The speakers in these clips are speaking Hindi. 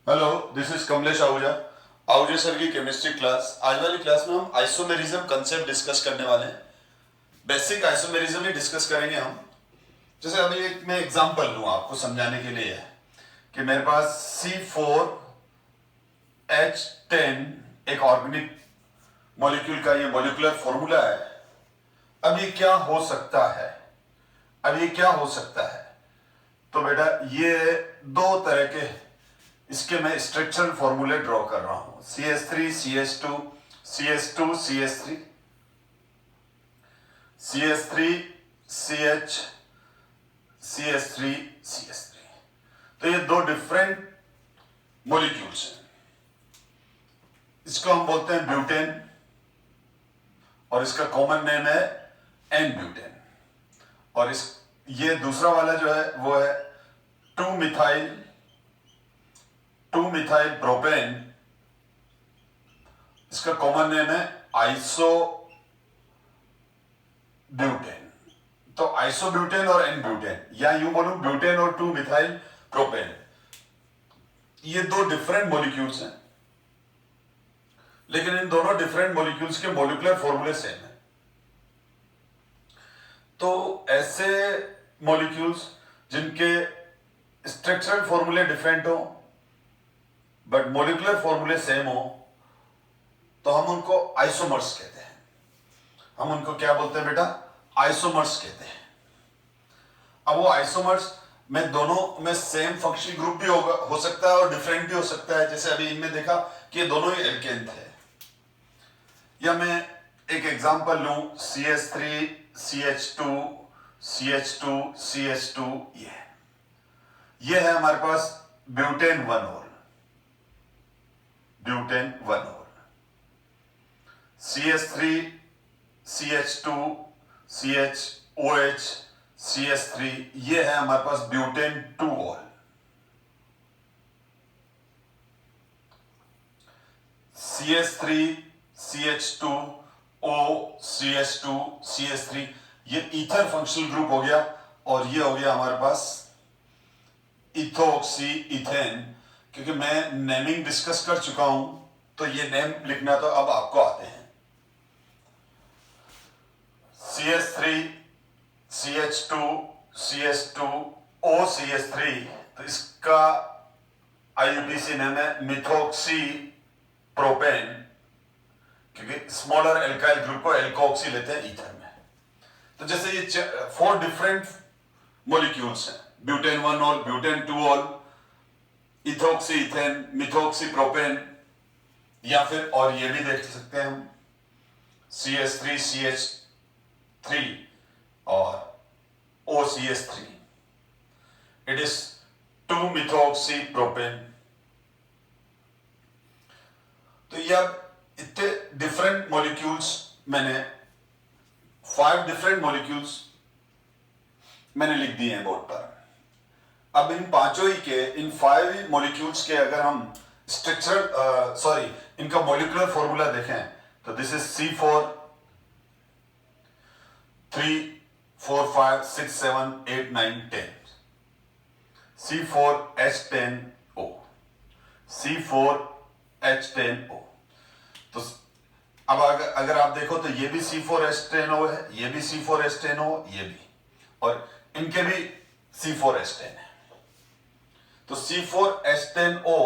Hello, this is Kamlesh Ahuja. Ahuja sir की केमिस्ट्री क्लास। आज वाली क्लास में हम आइसोमेरिज्म कंसेप्ट डिस्कस करने वाले हैं। बेसिक आइसोमेरिज्म ही डिस्कस करेंगे हम। जैसे अभी एक मैं एग्जांपल लूं आपको समझाने के लिए है कि मेरे पास C4H10 एक ऑर्गेनिक मॉलिक्यूल का ये मॉलिक्यूलर फॉर्मूला है। अब ये क्या हो सकता है? तो बेटा ये दो तरह के इसके मैं स्ट्रक्चरल फॉर्मूले ड्रॉ कर रहा हूं। CH3 CH2 CH2 CH3 CH3 CH CH3 CH3। तो ये दो डिफरेंट मॉलिक्यूल्स हैं। इसको हम बोलते हैं ब्यूटेन और इसका कॉमन नेम है एन ब्यूटेन। और इस ये दूसरा वाला जो है वो है 2 मिथाइल प्रोपेन। इसका कॉमन नेम है आइसो ब्यूटेन। तो आइसो ब्यूटेन और एन ब्यूटेन, या यूं बोलूं ब्यूटेन और 2 मिथाइल प्रोपेन, ये दो डिफरेंट मॉलिक्यूल्स हैं, लेकिन इन दोनों डिफरेंट मॉलिक्यूल्स के मॉलिक्यूलर फॉर्मूले सेम है। तो ऐसे मॉलिक्यूल्स जिनके स्ट्रक्चरल फॉर्मूले डिफरेंट हो बट मॉलिक्यूलर फॉर्मूले सेम हो, तो हम उनको आइसोमर्स कहते हैं। हम उनको क्या बोलते हैं बेटा? आइसोमर्स कहते हैं। अब वो आइसोमर्स में दोनों में सेम फंक्शनल ग्रुप भी हो सकता है और डिफरेंट भी हो सकता है। जैसे अभी इनमें देखा कि ये दोनों ही एल्केन थे। या मैं एक एग्जांपल लूं, CH3 CH2 CH2 CH2, ये है हमारे पास butane 1 whole. CH3 CH2 CHOH CH3, ये है हमारे पास butane 2 whole. CH3 CH2 O CH2 CH3, ये ईथर फंक्शनल ग्रुप हो गया। और ये हो गया हमारे पास इथोक्सी इथेन। क्योंकि मैं नेमिंग डिस्कस कर चुका हूं तो ये नेम लिखना तो अब आपको आते हैं। CH3 CH2 CH2 O CH3, तो इसका IUPAC नेम है मिथोक्सी प्रोपेन, क्योंकि स्मॉलर एल्काइल ग्रुप को एल्कोक्सी लेते हैं ईथर में। तो जैसे ये 4 डिफरेंट मॉलिक्यूल्स हैं, butane 1 ol, butane 2 ol, ethoxy ethane, methoxy propane, या फिर और ये भी देख सकते हैं हम CH3 CH3 और OCH3। It is 2 methoxy propane. तो ये इतने डिफरेंट मॉलिक्यूल्स मैंने 5 डिफरेंट मॉलिक्यूल्स मैंने लिख दिए हैं बोर्ड पर। अब इन पांचों ही के, इन 5 मॉलिक्यूल्स के अगर हम स्ट्रक्चरल इनका मॉलिक्यूलर फॉर्मूला देखें तो this is C4 3 4 5 6 7 8 9 10 C4H10O C4H10O। तो अब अगर आप देखो तो ये भी C4H10O है, ये भी C4H10O, ये भी, और इनके भी C4H10 है। तो C4H10O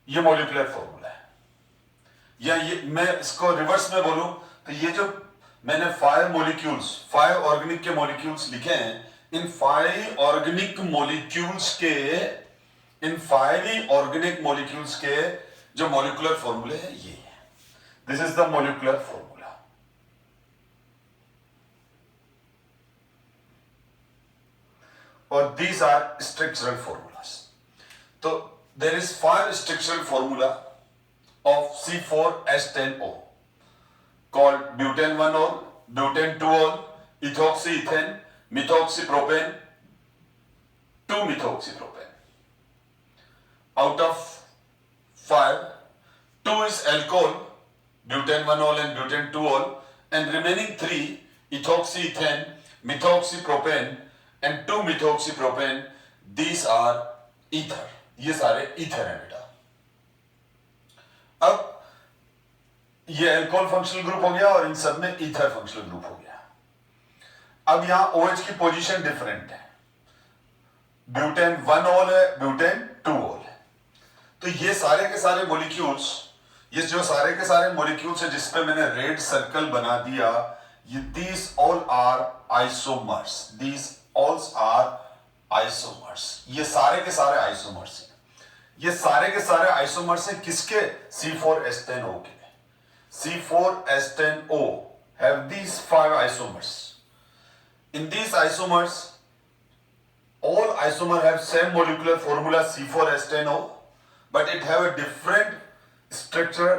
ये मॉलिक्यूलर फॉर्मूला है। या ये मैं इसको रिवर्स में बोलूं तो ये जो मैंने 5 मॉलिक्यूल्स, 5 ऑर्गेनिक के मॉलिक्यूल्स लिखे हैं, इन 5 ऑर्गेनिक मॉलिक्यूल्स के जो मॉलिक्यूलर फॉर्मूले है ये है। This is the molecular formula. और दीज आर स्ट्रक्चरल फॉर्मूलास। तो there is 5 structural formula of C4H10O called butane 1 ol, butane 2 ol, ethoxyethane, methoxypropane, 2-methoxypropane. Out of 5, 2 is alcohol, butane 1 ol and butane 2 ol, and remaining 3, ethoxyethane, methoxypropane and 2-methoxypropane, these are ether. ये सारे ether हैं बेटा। ये एल्कोहल फंक्शनल ग्रुप हो गया और इन सब में ईथर फंक्शनल ग्रुप हो गया। अब यहां OH की पोजीशन डिफरेंट है, ब्यूटेन 1 ओल है, ब्यूटेन 2 ओल है। तो ये सारे के सारे मॉलिक्यूल्स, ये जो सारे के सारे मॉलिक्यूल्स है जिसपे मैंने रेड सर्कल बना दिया, ये these all are isomers, these all are isomers. ये सारे के सारे आइसोमर्स हैं, ये सारे के सारे आइसोमर्स हैं किसके? C4H10O के। C4H10O have these 5 isomers. In these isomers, all isomer have same molecular formula C4H10O, but it have a different structure,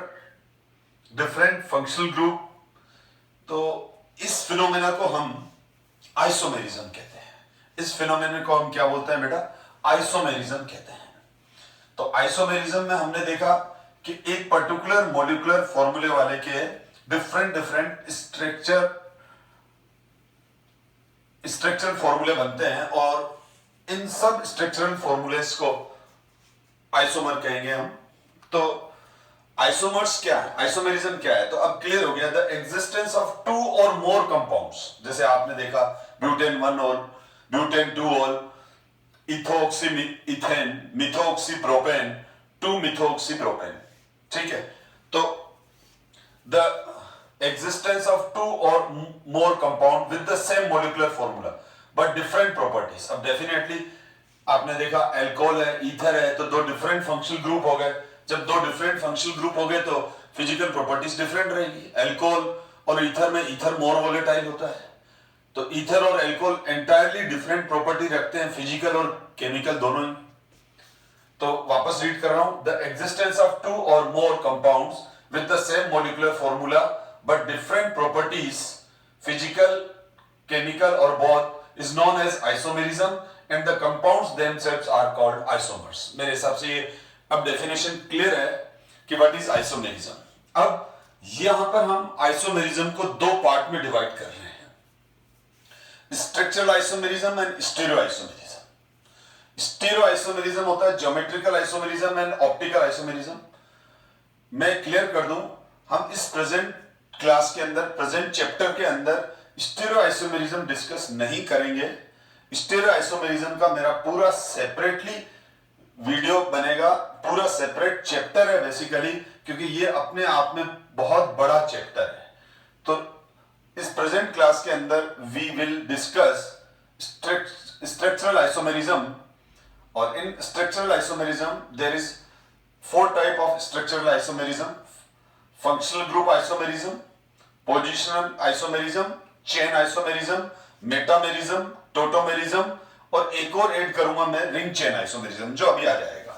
different functional group. तो इस फिनोमेना को हम आइसोमेरिज्म कहते हैं। इस फिनोमेना को हम क्या बोलते हैं बेटा? आइसोमेरिज्म कहते हैं। तो आइसोमेरिज्म में हमने देखा कि एक पर्टिकुलर मॉलिक्यूलर फॉर्मूले वाले के डिफरेंट स्ट्रक्चरल फॉर्मूले बनते हैं और इन सब स्ट्रक्चरल फॉर्मूलेस को आइसोमर कहेंगे हम। तो आइसोमर्स क्या है, आइसोमेरिज्म क्या है? तो अब क्लियर हो गया, द एग्जिस्टेंस ऑफ 2 और मोर कंपाउंड्स। जैसे आपने देखा ब्यूटेन 1 ओल, butane 2 ol, ethoxy ethane, methoxy propane, 2 methoxy propane. ठीक है, तो द एग्जिस्टेंस ऑफ 2 और more compound with the same molecular formula but different properties. अब डेफिनेटली आपने देखा अल्कोहल है, ईथर है, तो 2 डिफरेंट फंक्शनल ग्रुप हो गए। जब 2 डिफरेंट फंक्शनल ग्रुप हो गए तो फिजिकल प्रॉपर्टीज डिफरेंट रहेगी। अल्कोहल और ईथर में ईथर मोर वोलेटाइल होता है, तो ईथर और अल्कोहल एंटायरली डिफरेंट प्रॉपर्टी रखते हैं, फिजिकल और केमिकल दोनों ही। तो वापस रीड कर रहा हूं, द एग्जिस्टेंस ऑफ 2 और more compounds with the same molecular formula but different properties, physical, chemical और both, is known as isomerism and the compounds themselves are called isomers. मेरे हिसाब से ये अब डेफिनेशन क्लियर है कि व्हाट इज आइसोमेरिज्म। अब यहां पर हम आइसोमेरिज्म को 2 पार्ट में डिवाइड कर रहे हैं, structural isomerism and stereo isomerism. Stereo isomerism होता है geometrical isomerism and optical isomerism. मैं क्लियर कर दूं, हम इस प्रेजेंट क्लास के अंदर, प्रेजेंट चैप्टर के अंदर स्टीरियो आइसोमेरिज्म डिस्कस नहीं करेंगे। स्टीरियो आइसोमेरिज्म का मेरा पूरा सेपरेटली वीडियो बनेगा, पूरा सेपरेट चैप्टर है बेसिकली, क्योंकि ये अपने आप में बहुत बड़ा चैप्टर है। तो इस प्रेजेंट क्लास के अंदर we will discuss structural isomerism, और in structural isomerism there is 4 type of structural isomerism: functional group isomerism, positional isomerism, chain isomerism, metamerism, tautomerism, और एक और ऐड करूंगा मैं, रिंग चेन आइसोमेरिज्म, जो अभी आ जाएगा।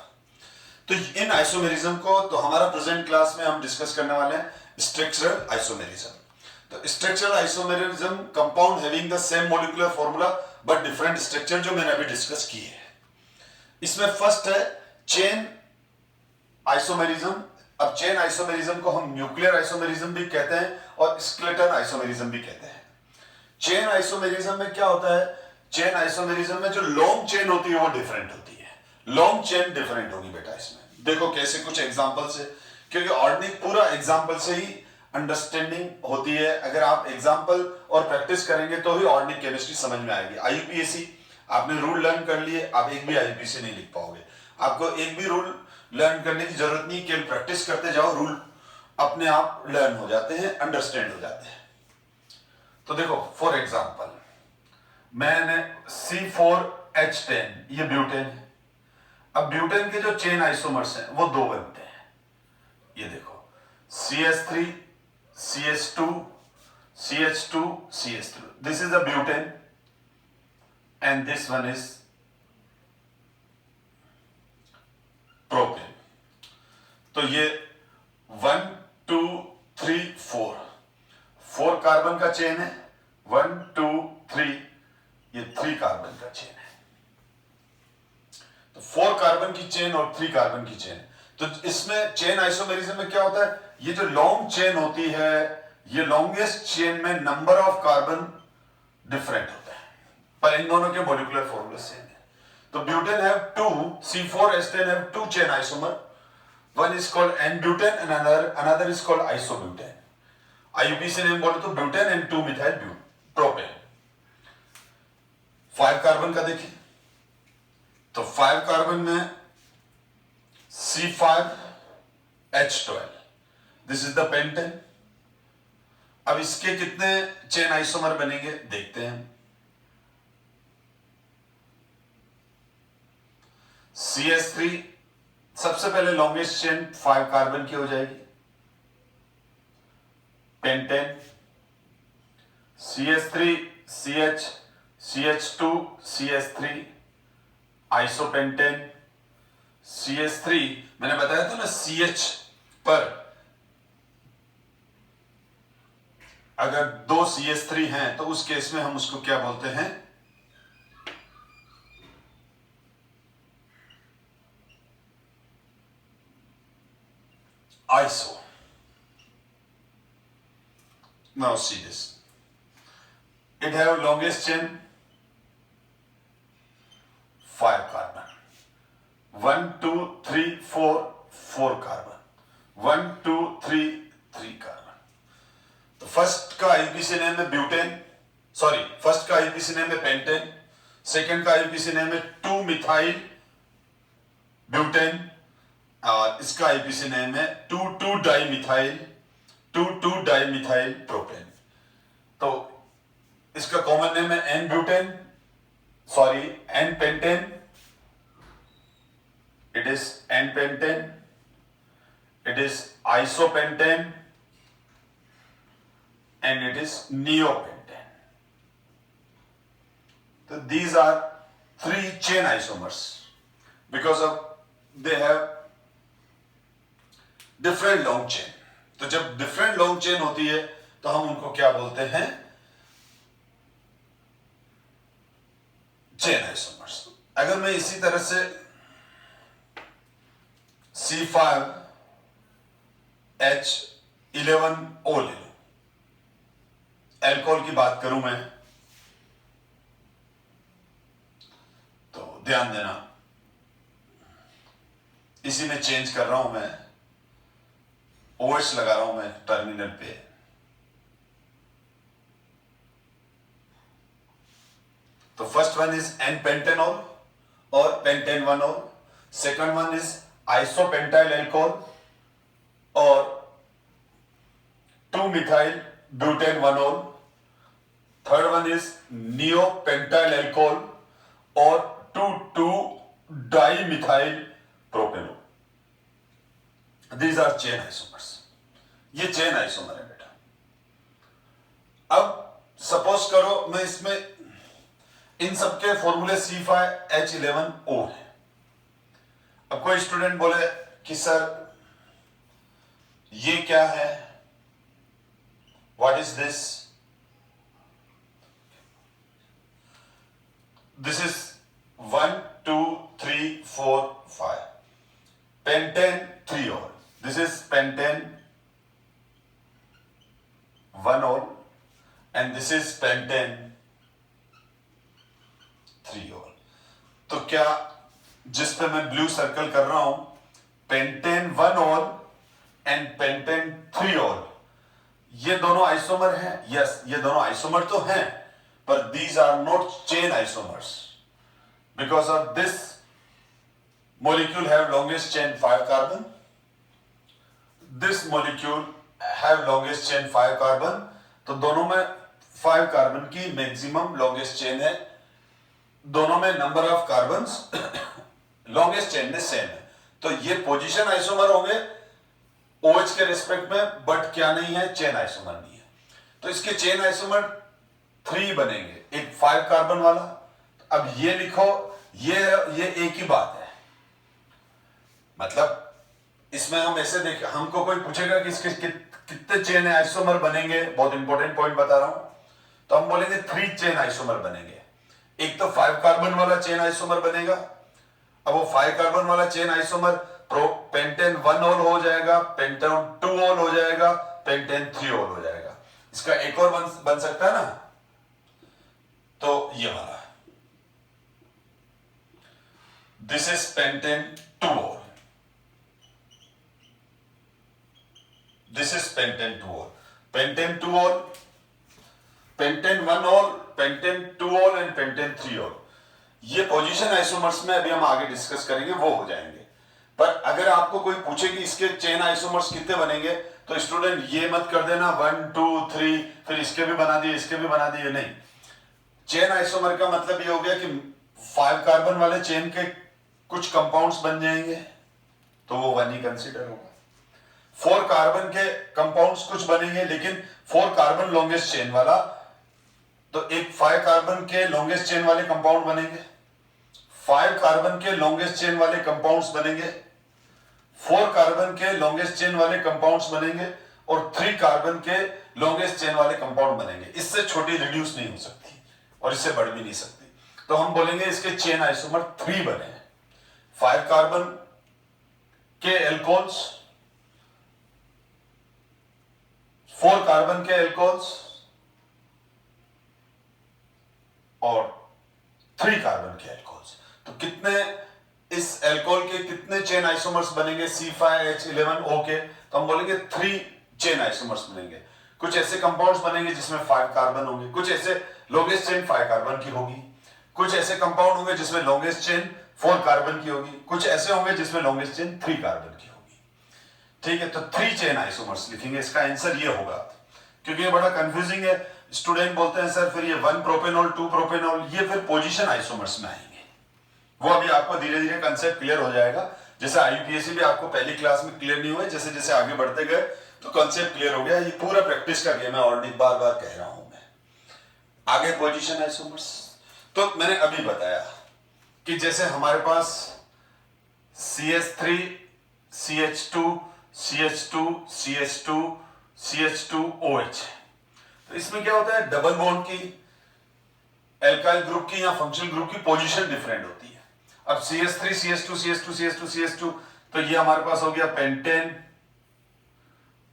तो इन आइसोमेरिज्म को तो हमारा प्रेजेंट क्लास में हम डिस्कस करने वाले हैं स्ट्रक्चरल आइसोमेरिज्म। तो structural isomerism compound having the same molecular formula but different structure, जो मैंने अभी डिस्कस की है। इसमें फर्स्ट है चेन आइसोमेरिज्म। अब चेन आइसोमेरिज्म को हम न्यूक्लियर आइसोमेरिज्म भी कहते हैं और स्केलेटन आइसोमेरिज्म भी कहते हैं। चेन आइसोमेरिज्म में क्या होता है, चेन आइसोमेरिज्म में जो लॉन्ग चेन होती है वो डिफरेंट होती है, लॉन्ग चेन डिफरेंट होगी बेटा। इसमें देखो कैसे, कुछ एग्जांपल से, क्योंकि ऑर्गेनिक पूरा एग्जांपल से ही अंडरस्टैंडिंग होती है। अगर आप एग्जांपल और प्रैक्टिस करेंगे तो ही ऑर्गेनिक केमिस्ट्री समझ में आएगी। IUPAC आपने रूल लर्न कर लिए, आप एक भी IUPAC नहीं लिख पाओगे। आपको एक भी रूल लर्न करने की जरूरत नहीं, केवल प्रैक्टिस करते जाओ, रूल अपने आप लर्न हो जाते हैं, अंडरस्टैंड हो जाते हैं। तो देखो फॉर एग्जांपल, मैंने C4H10, ये ब्यूटेन है। अब ब्यूटेन के जो चेन आइसोमर्स हैं वो 2 बनते हैं। ये देखो CH3, CH2, CH2, CH2, this is the butane and this one is propane. तो ये 1 2 3 4 कार्बन का चेन है, 1 2 3, ये 3 कार्बन का चेन है। तो 4 कार्बन की चेन और 3 कार्बन की चेन। तो इसमें चेन आइसोमेरिज्म में क्या होता है, ये जो लॉन्ग चेन होती है, ये लॉन्गेस्ट चेन में नंबर ऑफ कार्बन डिफरेंट होता है, पर इन दोनों के मॉलिक्यूलर फॉर्मूले सेम है। तो butane have 2, C4H10 have 2 chain isomer One is called N-butane and another is called isobutane. IUPAC name बोले तो butane and 2-methyl propane. 5 carbon का देखिए तो 5 कार्बन में C5H12. This is the pentane. अब इसके कितने चेन आइसोमर बनेंगे देखते हैं. CH3 सबसे पहले लॉन्गेस्ट चेन 5 कार्बन की हो जाएगी. Pentane CH3 CH CH2 CH3 isopentane CH3. मैंने बताया था ना CH पर अगर 2 CH3 हैं तो उस केस में हम उसको क्या बोलते हैं? Iso. Now see this. It have longest chain 5 carbon. 1, 2, 3, 4, 4 carbon. 1, 2, 3, 3 carbon. तो फर्स्ट का IUPAC नेम है ब्यूटेन. सॉरी, फर्स्ट का IUPAC नेम है पेंटेन. सेकेंड का IUPAC नेम है 2-methyl ब्यूटेन. और इसका IUPAC नेम है 2,2-dimethyl प्रोपेन. तो इसका कॉमन नेम है n butane, sorry n pentane. It is n pentane. It is isopentane and it is neopentane. तो these are 3 chain isomers because of they have different long chain. तो जब डिफरेंट लॉन्ग चेन होती है तो हम उनको क्या बोलते हैं? Chain isomers. अगर मैं इसी तरह से C5H11O ले लूं, एल्कोहल की बात करूं मैं, तो ध्यान देना इसी में चेंज कर रहा हूं मैं. OH लगा रहा हूं मैं टर्मिनल पे. तो first one is n pentanol और pentane one ol. Second one is isopentyl alcohol और 2-methyl butanewonol. Third one is neopentyl alcohol और 2,2-dimethyl propanol. These are chain isomers. ये चेन आइसोमर है बेटा. अब सपोज करो मैं इसमें इन सबके फॉर्मूले C5H11O है. अब कोई स्टूडेंट बोले कि सर ये क्या है? What is this? This is 1, 2, 3, 4, 5 pentane 3-ol. This is pentane 1-ol and this is pentane 3-ol. तो क्या जिस पे मैं ब्लू सर्कल कर रहा हूं pentane 1-ol and pentane 3-ol, ये दोनों आइसोमर हैं. यस, ये दोनों आइसोमर तो हैं पर these are not chain isomers because of this molecule have longest chain 5 carbon. This molecule have longest chain 5 carbon. तो दोनों में 5 कार्बन की मैक्सिमम लॉन्गेस्ट चेन है. दोनों में number of carbons longest chain में सेम है. तो ये पोजीशन आइसोमर होंगे OH के रिस्पेक्ट में, बट क्या नहीं है? चेन आइसोमर नहीं है. तो इसके चेन आइसोमर 3 बनेंगे. एक 5 कार्बन वाला. अब ये लिखो, ये एक ही बात है. मतलब इसमें हम ऐसे देख, हमको कोई पूछेगा कि इसके कितने चेन आइसोमर बनेंगे, बहुत इंपॉर्टेंट पॉइंट बता रहा हूं, तो हम बोलेंगे 3 चेन आइसोमर बनेंगे. एक तो 5 कार्बन वाला चेन आइसोमर बनेगा. अब वो 5 कार्बन वाला चेन आइसोमर पेंटेन 1-ol हो जाएगा, पेंटेन 2-ol हो जाएगा, पेंटेन 3-ol हो जाएगा. इसका एक और बन सकता है ना. तो ये वाला this is pentane 2-ol. This is pentane 2 ol, pentane 2 ol, pentane 1 ol, pentane 2 all and pentane 3 all. ये पोजीशन आइसोमर्स में अभी हम आगे डिस्कस करेंगे, वो हो जाएंगे। पर अगर आपको कोई पूछे कि इसके चेन आइसोमर्स कितने बनेंगे, तो स्टूडेंट ये मत कर देना 1 2 3 फिर इसके भी बना दिए इसके भी बना दिए, नहीं। चेन आइसोमर का मतलब ये हो गया कि 5 कार्बन वाले चेन के कुछ कंपाउंड्स बन जाएंगे, तो वो 1 ही कंसीडर होगा। 4 कार्बन के कंपाउंड्स कुछ बनेंगे, लेकिन 4 कार्बन लॉन्गेस्ट चेन वाला, तो एक 5 कार्बन के लॉन्गेस्ट चेन वाले कंपाउंड बनेंगे, 5 कार्बन के लॉन्गेस्ट चेन वाले कंपाउंड्स बनेंगे, 4 कार्बन के लॉन्गेस्ट चेन वाले कंपाउंड्स बनेंगे, और 3 कार्बन के लॉन्गेस्ट चेन वाले कंपाउंड बनेंगे। इससे छोटी रिड्यूस नहीं हो सकती और इससे बढ़ भी नहीं सकती, तो हम बोलेंगे इसके चेन आइसोमर 3 बने हैं। 5 कार्बन के एल्कोहल्स, 4 कार्बन के एल्कोहल्स और 3 कार्बन के एल्कोहल्स। तो कितने इस एल्कोहल के कितने चेन आइसोमर्स बनेंगे C5H11O के, तो हम बोलेंगे 3 चेन आइसोमर्स बनेंगे। कुछ ऐसे कंपाउंड्स बनेंगे जिसमें 5 कार्बन होंगे, कुछ ऐसे लॉन्गेस्ट चेन 5 कार्बन की होगी, कुछ ऐसे कंपाउंड होंगे जिसमें लॉन्गेस्ट चेन 4 कार्बन की होगी, कुछ ऐसे होंगे जिसमें लॉन्गेस्ट चेन 3 कार्बन की होगी। ठीक है, तो 3 चेन आइसोमर्स लिखेंगे। इसका आंसर ये होगा, क्योंकि ये बड़ा कंफ्यूजिंग है। स्टूडेंट बोलते हैं सर फिर ये 1 प्रोपेनॉल 2 प्रोपेनॉल, ये फिर पोजीशन आइसोमर्स में आएंगे। वो अभी आपको धीरे धीरे कंसेप्ट क्लियर हो जाएगा। जैसे IUPAC भी आपको पहली क्लास में क्लियर नहीं हुआ, जैसे जैसे आगे बढ़ते गए तो कंसेप्ट क्लियर हो गया। ये पूरा प्रैक्टिस का गेम है और बार बार कह रहा हूं मैं। आगे पोजीशन आइसोमर्स, तो मैंने अभी बताया कि जैसे हमारे पास CH3 CH2 CH2 CH2 CH2OH है, तो इसमें क्या होता है, डबल बॉन्ड की, एल्काइल ग्रुप की या फंक्शनल ग्रुप की पोजीशन डिफरेंट होती है। अब CH3 CH2 CH2 CH2 CH2, तो ये हमारे पास हो गया पेंटेन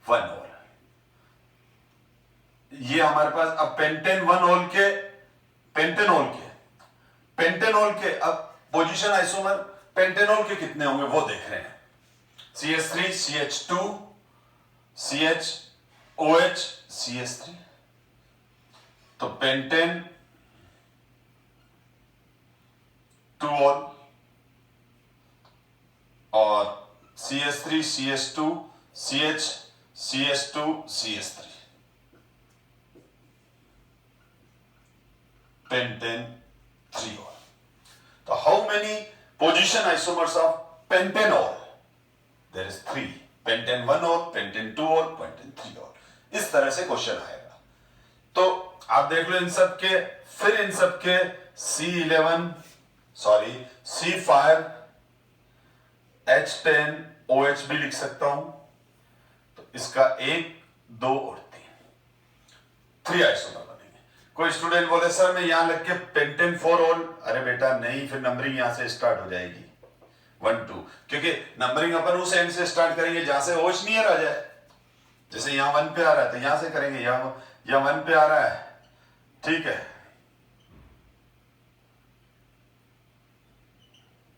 1 ऑल। ये हमारे पास अब पेंटेन 1 ऑल के, पेंटेनॉल के अब पोजीशन आइसोमर पेंटेनॉल के कितने होंगे वो देख रहे हैं। CH3 CH2 CHOH CH3, तो पेंटेन 2 ऑल और CH3 CH2 CH CH2 CH3, pentane 3 ol. तो how many position isomers of pentanol? There is 3, pentane 1 ol, pentane 2 ol, pentane 3 ol. इस तरह से क्वेश्चन आएगा। तो आप देख लो इन सब के, फिर इन सब के C5H10OH भी लिख सकता हूं। तो इसका 1 2 और 3 आइसोमर बनेंगे। कोई स्टूडेंट बोले सर मैं यहां लिख के पेंटेन 4 ऑल, अरे बेटा नहीं, फिर नंबरिंग यहां से स्टार्ट हो जाएगी 1 2, क्योंकि नंबरिंग अपन उस एंड से स्टार्ट करेंगे जहां से OH नियर आ जाए। जैसे यहां 1 पे आ रहा है तो यहां से करेंगे, यहां 1 पे आ रहा है, ठीक है।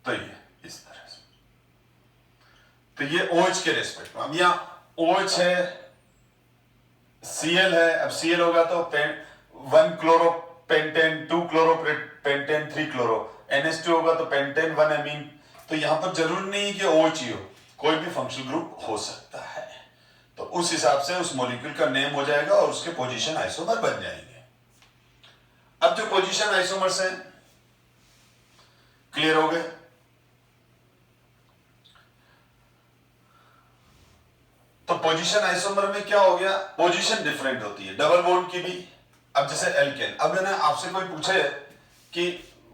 तो ये इस तरह से, तो ये OH के रेस्पेक्ट में। अब यहां OH है, Cl है, अब Cl होगा तो 1 chloro pentane, 2 chloro pentane, 3 chloro, NH2 होगा तो पेंटेन 1 एमीन। तो यहां पर जरूरी नहीं कि OH ही हो, कोई भी फंक्शनल ग्रुप हो सकता है। तो उस हिसाब से उस मॉलिक्यूल का नेम हो जाएगा और उसके पोजीशन आइसोमर बन जाएंगे। अब जो पोजीशन आइसोमर्स हैं क्लियर हो गए। तो पोजीशन आइसोमर में क्या हो गया, पोजीशन डिफरेंट होती है, डबल बॉन्ड की भी। अब जैसे एल्केन, अब मैंने आपसे कोई पूछे कि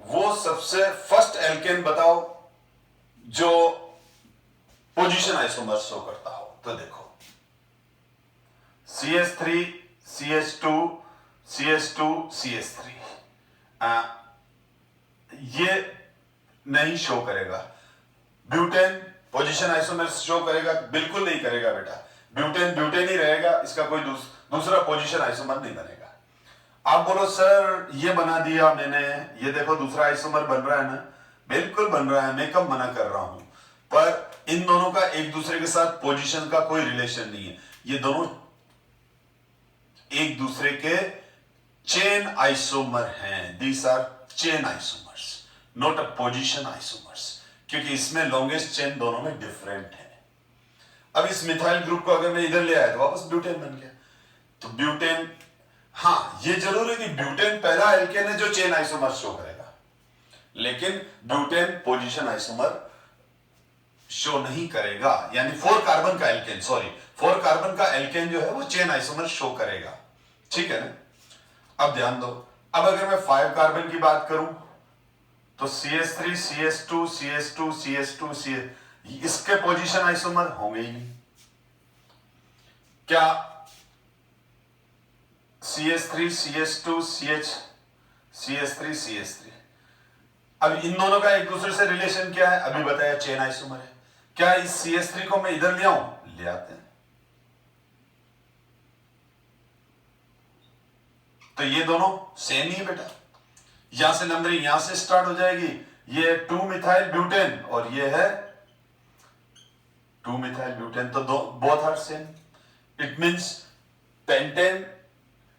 वो सबसे फर्स्ट एल्केन बताओ जो पोजीशन आइसोमर शो करता हो, तो देखो CH3 CH2 CH2 CH3, ये नहीं शो करेगा। ब्यूटेन पोजीशन आइसोमर शो करेगा? बिल्कुल नहीं करेगा बेटा, ब्यूटेन ब्यूटेन ही रहेगा, इसका कोई दूसरा पोजीशन आइसोमर नहीं बनेगा। आप बोलो सर ये बना दिया मैंने, ये देखो दूसरा आइसोमर बन रहा है ना, बिल्कुल बन रहा है, मैं कब मना कर रहा हूं। पर इन दोनों का एक दूसरे के साथ पोजीशन का कोई रिलेशन नहीं है। ये दोनों एक दूसरे के चेन आइसोमर हैं। These are chain isomers, not a position isomers, क्योंकि इसमें लॉन्गेस्ट चेन दोनों में डिफरेंट है। अब इस मिथाइल ग्रुप को अगर मैं इधर ले आया तो वापस ब्यूटेन बन गया। तो ब्यूटेन, हाँ ये जरूर है कि ब्यूटेन पहला एल्केन है जो चेन आइसोमर शो करेगा, लेकिन ब्यूटेन पोजीशन आइसोमर शो नहीं करेगा। यानी 4 कार्बन का एल्केन, सॉरी 4 कार्बन का एल्केन जो है वो चेन आइसोमर शो करेगा। ठीक है ना। अब ध्यान दो, अब अगर मैं 5 कार्बन की बात करूं तो CH3 CH2 CH2 CH2 CH, इसके पोजीशन आइसोमर होंगे ही नहीं। क्या CH3 CH2 CH3 CH3, अब इन दोनों का एक दूसरे से रिलेशन क्या है? अभी बताया, चेन आइसोमर है। क्या इस CH3 को मैं इधर ले आऊं? ले आते हैं। तो ये दोनों सेम ही है बेटा। यहां से नंबरिंग यहां से स्टार्ट हो जाएगी। ये 2 मिथाइल ब्यूटेन और ये है 2 मिथाइल ब्यूटेन, तो both are same. It means pentane,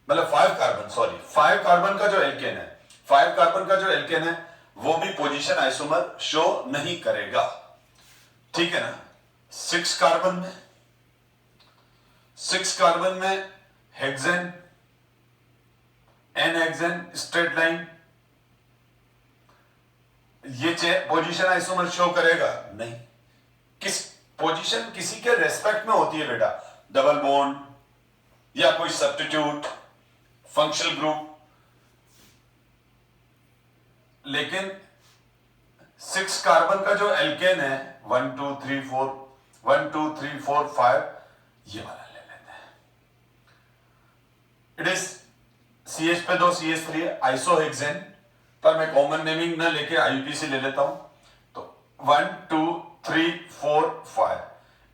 मतलब 5 कार्बन, सॉरी 5 कार्बन का जो एल्केन है, 5 कार्बन का जो एल्केन है वो भी पोजीशन आइसोमर शो नहीं करेगा। ठीक है ना। 6 कार्बन में hexane, n hexane, straight line, ये पोजीशन आइसोमर शो करेगा नहीं। किस पोजीशन किसी के रेस्पेक्ट में होती है बेटा? डबल बॉन्ड या कोई सब्स्टिट्यूट, फंक्शनल ग्रुप। लेकिन 6 कार्बन का जो एल्केन है 1 2 3 4 1 2 3 4 5, ये वाला ले लेते हैं। इट इज CH पे 2 CH3 है, आइसोहेक्सेन, पर मैं कॉमन नेमिंग ना लेके IUPAC ले लेता हूं। तो 1 2 3 4 5,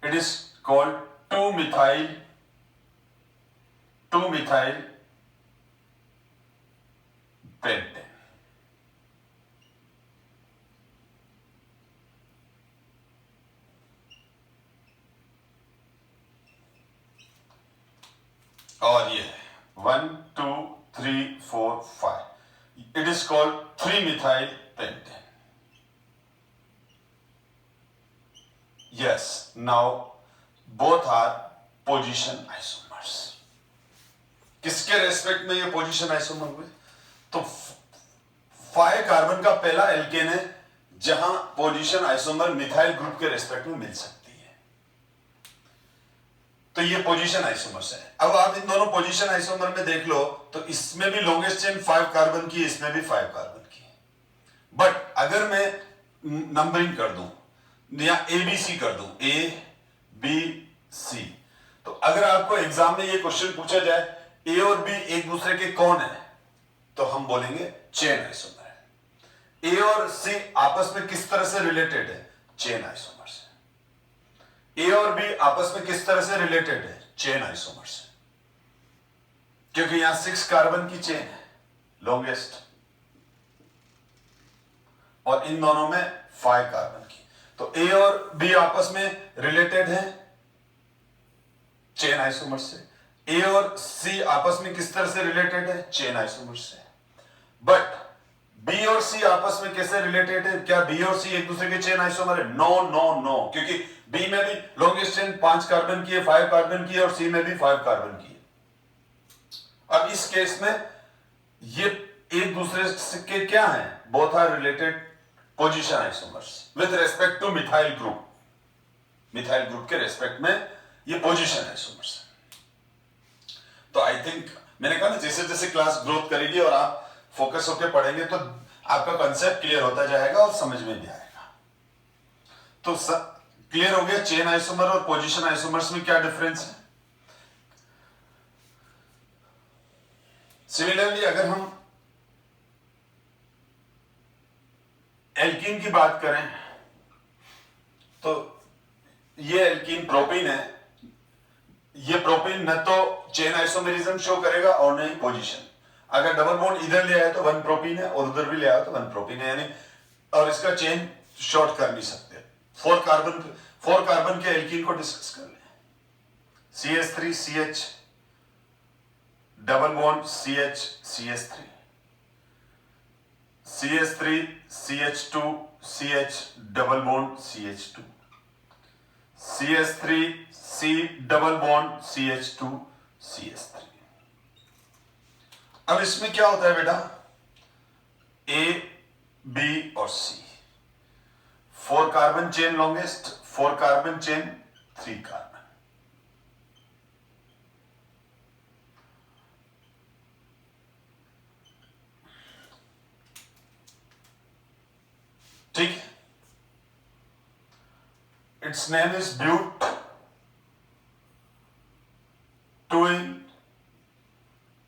it is called 2 methyl pentane. और ये 1 2 3 4 5, it is called 3-methyl pentane. Yes, now both are position isomers. किसके रेस्पेक्ट में ये पोजीशन आइसोमर हुए? तो 5 कार्बन का पहला एल्केन है जहां पोजीशन आइसोमर मिथाइल ग्रुप के रेस्पेक्ट में मिल सकती है। तो ये पोजीशन आइसोमर्स है। अब आप इन दोनों पोजीशन आइसोमर में देख लो तो इसमें भी लॉन्गेस्ट चेन 5 कार्बन की, इसमें भी 5 कार्बन की। बट अगर मैं नंबरिंग कर दूं या ABC कर दूं, ABC, तो अगर आपको एग्जाम में ये क्वेश्चन पूछा जाए A और B एक दूसरे के कौन है, तो हम बोलेंगे चेन आइसोमर है। A और C आपस में किस तरह से रिलेटेड है? चेन आइसोमर से। A और B आपस में किस तरह से रिलेटेड है? चेन आइसोमर से, क्योंकि यहां 6 कार्बन की चेन है लॉन्गेस्ट, और इन दोनों में 5 कार्बन की। तो A और B आपस में रिलेटेड है चेन आइसोमर से। A और C आपस में किस तरह से रिलेटेड है? चेन आइसोमर से। बट B और C आपस में कैसे रिलेटेड है? क्या B और C एक दूसरे के चेन आइसोमर है? नो नो नो, क्योंकि B में भी लॉन्गेस्ट चेन 5 कार्बन की है, 5 कार्बन की है, और C में भी 5 कार्बन की है। अब इस केस में ये एक दूसरे के क्या है? Both are related position isomers with respect to methyl group. Methyl group के रेस्पेक्ट में ये पोजीशन आइसोमर्स है। तो आई थिंक मैंने कहा ना, जैसे जैसे क्लास ग्रोथ करेगी और आप फोकस होकर पढ़ेंगे तो आपका कंसेप्ट क्लियर होता जाएगा और समझ में भी आएगा। तो क्लियर हो गया चेन आइसोमर और पोजीशन आइसोमर्स में क्या डिफरेंस है। सिमिलरली अगर हम एल्कीन की बात करें तो ये एल्कीन प्रोपीन है। ये प्रोपीन न तो चेन आइसोमेरिज्म शो करेगा और न ही पोजीशन। अगर डबल बॉन्ड इधर ले आए तो 1 प्रोपीन है, और उधर भी ले आए तो 1 प्रोपीन है, यानी और इसका चेन शॉर्ट कर नहीं सकते। फोर कार्बन के एल्कीन को डिस्कस कर लें। CH3 CH double bond CH CH3, CH3 CH2 CH double bond CH2, CH3 C double bond CH2 CH3। अब इसमें क्या होता है बेटा, A B और C, 4 carbon chain longest, 4 carbon chain 3 carbon. ठीक है, it's name is but two ene,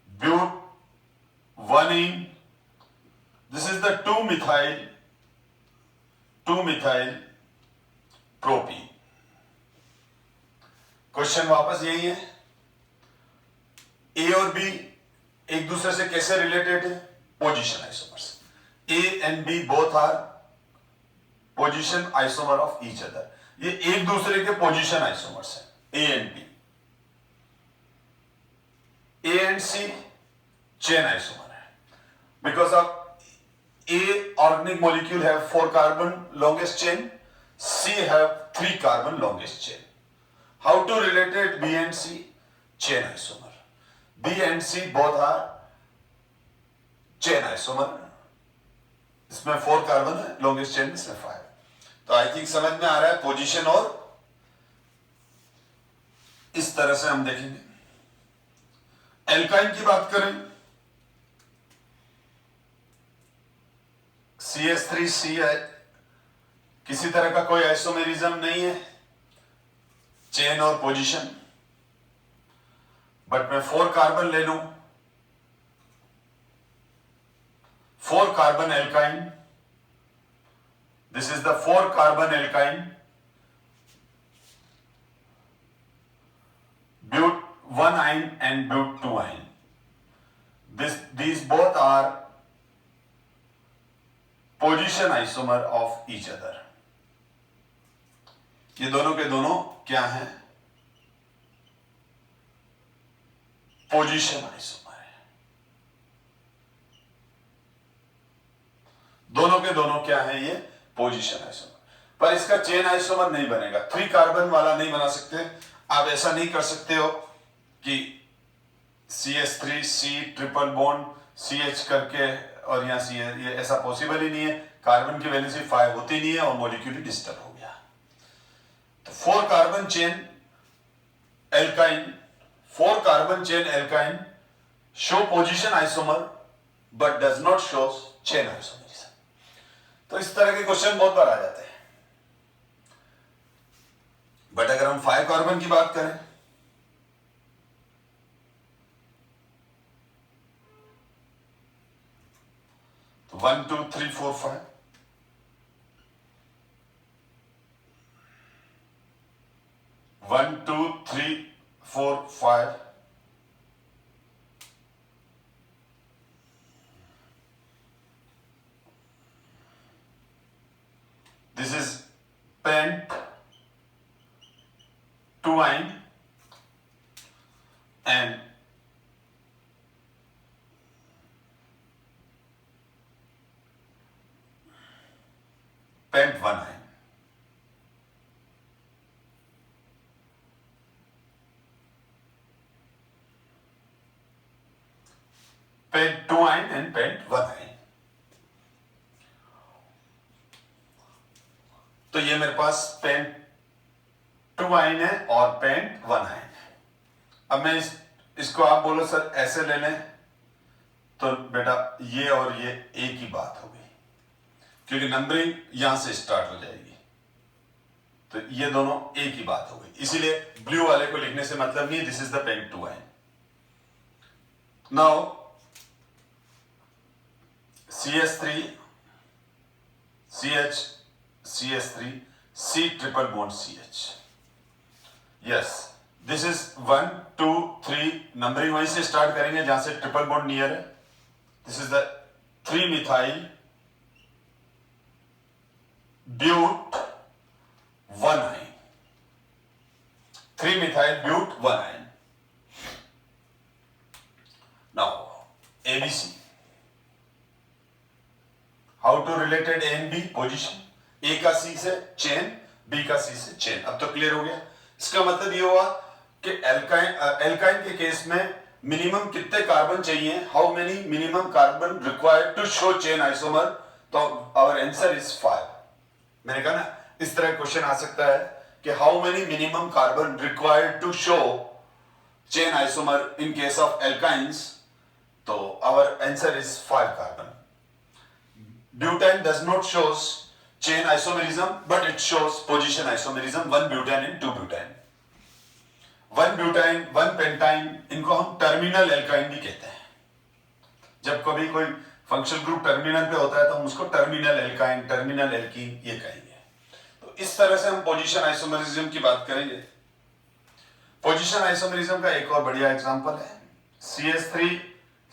but one ene. This is the two methyl propene. Question वापस यही है, ए और बी एक दूसरे से कैसे रिलेटेड है? Position isomers. A and B both are position isomer of each other. ये एक दूसरे के पोजीशन आइसोमर्स हैं, A and B. A and C chain isomer है, because of A organic molecule have 4 carbon longest chain, C have 3 carbon longest chain. How to relate it? B and C chain isomer. B and C both are chain isomer. इसमें 4 कार्बन है, longest chain इसमें 5। तो आई थिंक समझ में आ रहा है पोजीशन, और इस तरह से हम देखेंगे। एल्काइन की बात करें, CH3C है, किसी तरह का कोई आइसोमेरिज्म नहीं है, चेन और पोजीशन। बट मैं 4 कार्बन ले लूं, 4 carbon alkyne, this is the 4 carbon alkyne, but 1-ine and but 2-ine. These both are position isomer of each other. ये दोनों के दोनों क्या हैं? पोजीशन आइसोमर है। दोनों के दोनों क्या है? ये पोजीशन आइसोमर। पर इसका चेन आइसोमर नहीं बनेगा, 3 कार्बन वाला नहीं बना सकते। आप ऐसा नहीं कर सकते हो कि CH3C ट्रिपल बॉन्ड CH करके और यहां सी है, ये ऐसा पॉसिबल ही नहीं है। कार्बन की वैलेंसी 5 होती नहीं है और मॉलिक्यूल डिस्टर्ब हो गया। तो 4 carbon chain alkyne, 4 carbon chain alkyne show position isomer but does not show chain isomerism. तो इस तरह के क्वेश्चन बहुत बार आ जाते हैं। बट अगर हम 5 कार्बन की बात करें, तो 1 2 3 4 5, 1 2 3 4 5, this is pent 2-ine and pent 1-ine. Pent 2-ine and pent 1-ine. तो ये मेरे पास पेंट 2-ine है और पेंट 1-ine है। अब मैं इसको आप बोलो सर ऐसे ले लें, तो बेटा ये और ये एक ही बात हो गई, क्योंकि नंबरिंग यहां से स्टार्ट हो जाएगी। तो ये दोनों एक ही बात हो गई, इसीलिए ब्लू वाले को लिखने से मतलब नहीं। This is the pent 2-ine। Now CH3 CH CH3 C triple bond CH। Yes, this is 1 2 3, numbering वहीं से स्टार्ट करेंगे जहां से ट्रिपल बॉन्ड नियर है। This is the 3 methyl but 1 ion, 3 methyl but 1 ion. Now ABC, how to related A and B position, A का C से चेन, B का C से चेन. अब तो क्लियर हो गया. इसका मतलब ये हुआ कि एल्काइन के केस में मिनिमम कितने कार्बन चाहिए, how many minimum carbon required to show chain isomer, तो आवर आंसर इज 5. मैंने कहा ना इस तरह क्वेश्चन आ सकता है कि how many minimum carbon required to show chain isomer in case of alkynes, तो our answer is 5 carbon. Butane does not shows chain isomerism, but it shows position isomerism. 1 butane and 2 butane. 1 butane, 1 pentyne, इनको हम टर्मिनल एल्काइन भी कहते हैं. जब कभी कोई फंक्शनल ग्रुप टर्मिनल पे होता है तो हम उसको टर्मिनल एल्काइन, टर्मिनल एल्कीन ये कहेंगे. तो इस तरह से हम पोजीशन आइसोमेरिज्म की बात करेंगे. पोजीशन आइसोमेरिज्म का एक और बढ़िया एग्जांपल है CH3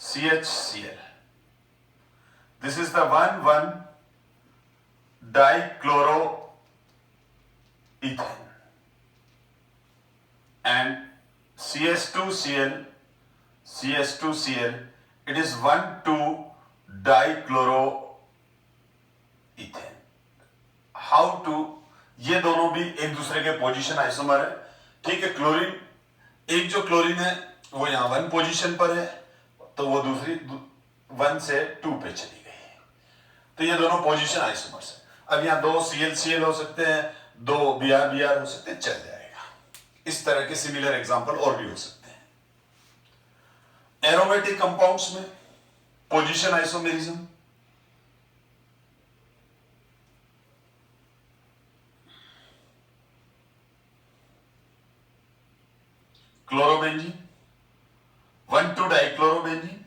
CHCl. This is the 1,1 dichloroethane and CH2Cl, it is 1,2 dichloroethane. How to, ये दोनों भी एक दूसरे के पोजीशन आइसोमर है. ठीक है, क्लोरीन, एक जो क्लोरीन है वो यहाँ 1 पोजीशन पर है, तो वो दूसरी 1 से 2 पे चली गई. तो ये दोनों पोजीशन आइसोमर्स हैं. अब यहाँ 2 ClCl हो सकते हैं, 2 Br हो सकते हैं, चल जाएगा. इस तरह के सिमिलर एग्जांपल और भी हो सकते हैं. एरोमेटिक कंपाउंड्स में position isomerism, chlorobenzene 1,2 dichlorobenzene,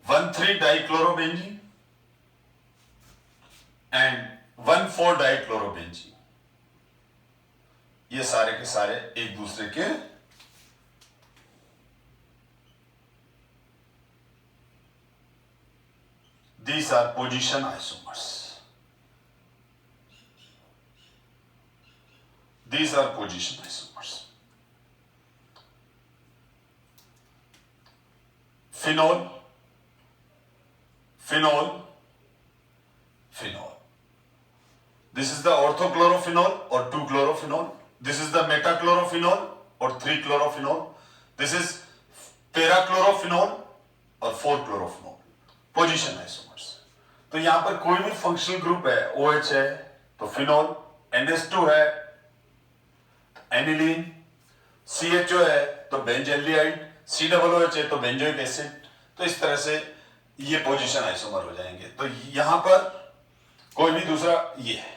1,3 dichlorobenzene and 1,4 dichlorobenzene. ये सारे के सारे एक दूसरे के these are position isomers. These are position isomers. Phenol, phenol, phenol. This is the orthochlorophenol or 2-chlorophenol. This is the metachlorophenol or 3-chlorophenol. This is parachlorophenol और 4-chlorophenol. Position isomers. तो यहां पर कोई भी फंक्शनल ग्रुप है, OH है तो फिनोल, NH2 है एनिलीन, CHO है तो बेंजल्डिहाइड, COOH है तो बेंजोइक एसिड. तो इस तरह से ये पोजीशन आइसोमर हो जाएंगे. तो यहां पर कोई भी दूसरा ये है,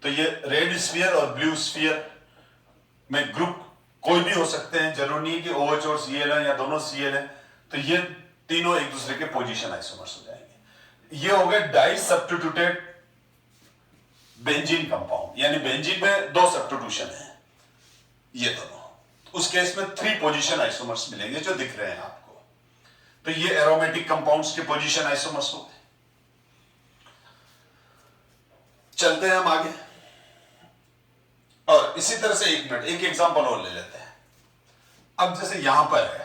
तो ये रेड स्फीयर और ब्लू स्फीयर में ग्रुप कोई भी हो सकते हैं, जरूरी नहीं कि OH और Cl है या दोनों Cl है. तो ये तीनों एक दूसरे के पोजीशन आइसोमर्स हो जाएंगे. ये हो गए डाई सब्स्टिट्यूटेड बेंजीन कंपाउंड, यानी बेंजीन में 2 सब्स्टिट्यूशन है. ये दोनों, उस केस में 3 पोजीशन आइसोमर्स मिलेंगे जो दिख रहे हैं आपको. तो ये एरोमेटिक कंपाउंड्स के पोजीशन आइसोमर्स होते हैं. चलते हैं हम आगे और इसी तरह से 1 मिनट एक एग्जांपल और ले लेते हैं. अब जैसे यहां पर है,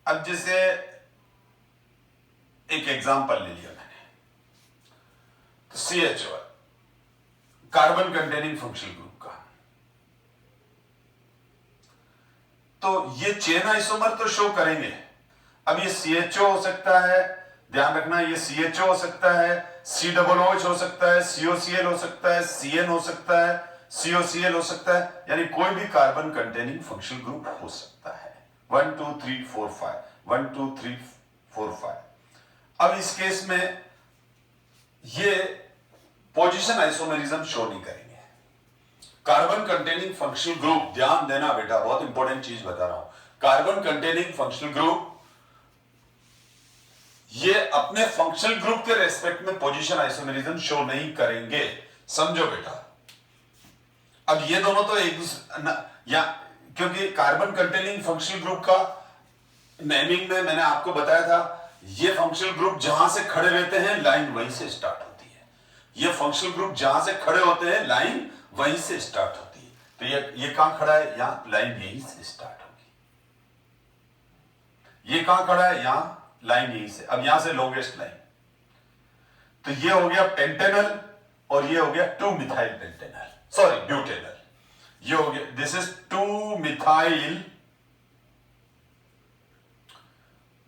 अब जैसे एक एग्जांपल ले लिया मैंने, तो CHO carbon containing functional group का, तो ये चेन आइसोमर तो शो करेंगे. अब ये CHO हो सकता है, ध्यान रखना, ये CHO हो सकता है, COOH हो सकता है, COCl हो सकता है, CN हो सकता है, COCl हो सकता है, यानी कोई भी कार्बन कंटेनिंग फंक्शनल ग्रुप हो सकता है. 1 2 3 4 5, 1 2 3 4 5. अब इस केस में ये पोजीशन आइसोमेरिज्म शो नहीं करेंगे. कार्बन कंटेनिंग फंक्शनल ग्रुप, ध्यान देना बेटा, बहुत इंपॉर्टेंट चीज बता रहा हूं. कार्बन कंटेनिंग फंक्शनल ग्रुप ये अपने फंक्शनल ग्रुप के रेस्पेक्ट में पोजीशन आइसोमेरिज्म शो नहीं करेंगे. समझो बेटा. अब ये दोनों तो एक दूसरे या, क्योंकि कार्बन कंटेनिंग फंक्शनल ग्रुप का नेमिंग में मैंने आपको बताया था, ये फंक्शनल ग्रुप जहां से खड़े रहते हैं लाइन वहीं से स्टार्ट होती है. ये फंक्शनल ग्रुप जहां से खड़े होते हैं लाइन वहीं से स्टार्ट होती है। तो ये कहां खड़ा है, यहां लाइन यहीं से स्टार्ट होगी। ये कहां खड़ा है, यहां लाइन यहीं से। अब यहां से लॉन्गेस्ट लाइन, तो ये हो गया पेंटेनल और ये हो गया 2 मिथाइल पेंटेनल, सॉरी ब्यूटेनल। ये हो गया, this is 2 methyl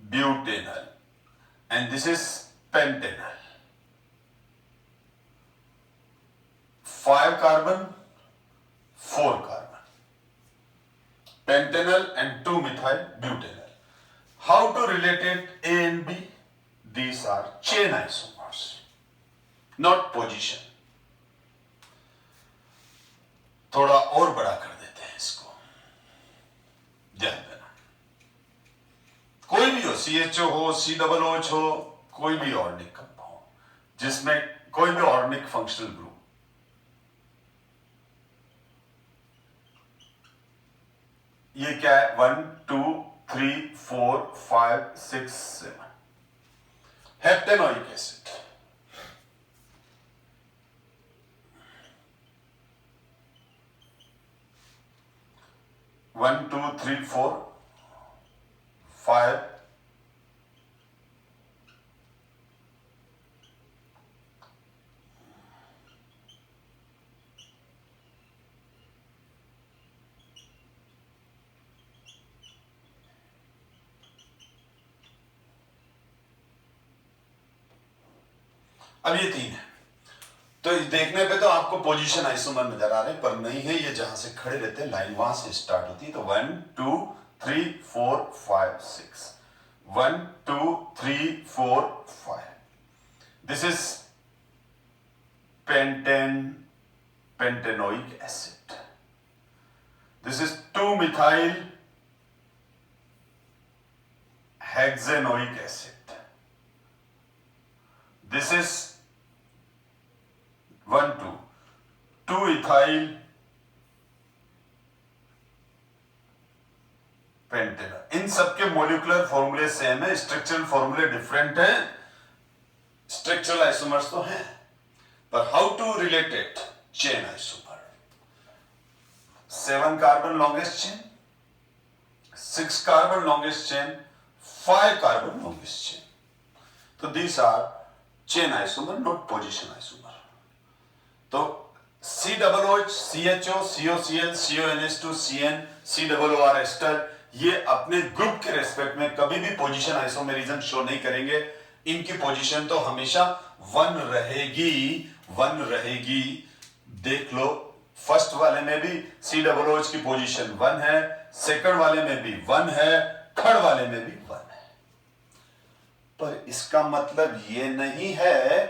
butanal and this is Pantanal. 5 carbon 4 carbon, pentanal and 2-methyl butanal. How to relate it A and B? These are chain isomers, not position. थोड़ा और बड़ा कर देते हैं इसको, ध्यान देना। कोई भी हो, CHO हो, COOH हो, कोई भी ऑर्गेनिक कंपाउंड जिसमें कोई भी ऑर्गेनिक फंक्शनल ग्रुप, ये क्या है, 1 2 3 4 5 6 7 heptanoic acid. One two three four 5 अब ये 3 है। तो देखने पे तो आपको पोजीशन आइसोमर नजर आ रहे हैं, पर नहीं है। ये जहां से खड़े रहते हैं लाइन वहां से स्टार्ट होती है। तो 1 2 3 4 5 6 1 2 3 4 5। This is pentanoic acid. This is 2 methyl hexanoic acid. This is 1 2 ethyl pentanal. इन सबके मॉलिक्यूलर फॉर्मूले सेम है, स्ट्रक्चरल फॉर्मूले डिफरेंट है, स्ट्रक्चरल आइसोमर्स तो हैं, पर how to relate it, chain isomer. 7 carbon longest chain, 6 carbon longest chain, 5 carbon longest chain. तो these are chain isomer, not position isomer. तो COOH, CHO, COCl, CONH2, CN, COOR ester, ये अपने ग्रुप के रेस्पेक्ट में कभी भी पोजीशन आइसोमेरिज्म शो नहीं करेंगे। इनकी पोजीशन तो हमेशा 1 रहेगी, 1 रहेगी। देख लो, फर्स्ट वाले में भी COOH की पोजीशन 1 है, सेकंड वाले में भी 1 है, थर्ड वाले में भी 1 है। पर इसका मतलब ये नहीं है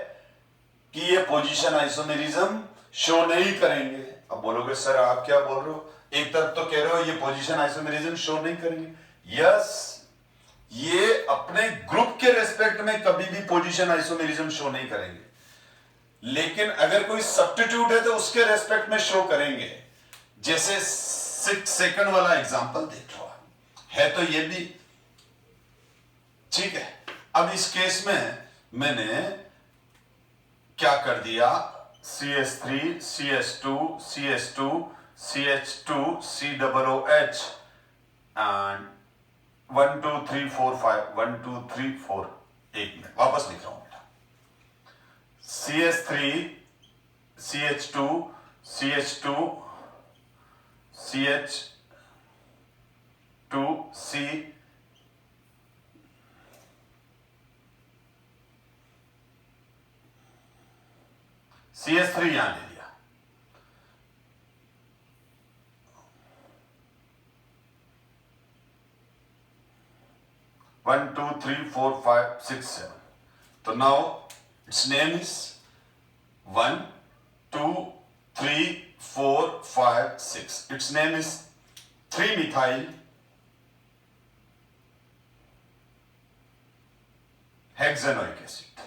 कि ये पोजीशन आइसोमेरिज्म शो नहीं करेंगे। अब बोलोगे सर आप क्या बोल रहे हो, एक तरफ तो कह रहे हो ये पोजीशन आइसोमेरिज्म शो नहीं करेंगे। यस, ये अपने ग्रुप के रेस्पेक्ट में कभी भी पोजीशन आइसोमेरिज्म शो नहीं करेंगे, लेकिन अगर कोई सब्स्टिट्यूट है तो उसके रेस्पेक्ट में शो करेंगे। जैसे 6 सेकंड वाला एग्जांपल देख लो, है तो ये भी ठीक है। अब इस केस में मैंने क्या कर दिया, CH3 CH2 CH2 CH2 COOH and 1 2 3 4 5 1 2 3 4। एक मिनट वापस लिख रहा हूं बेटा। CH3 CH2 CH2 CH2 CH3 यहां ले लिया, वन टू थ्री फोर 5 6 7। तो now it's name is 1 2 3 4 5 6। It's name is 3 methyl hexanoic acid.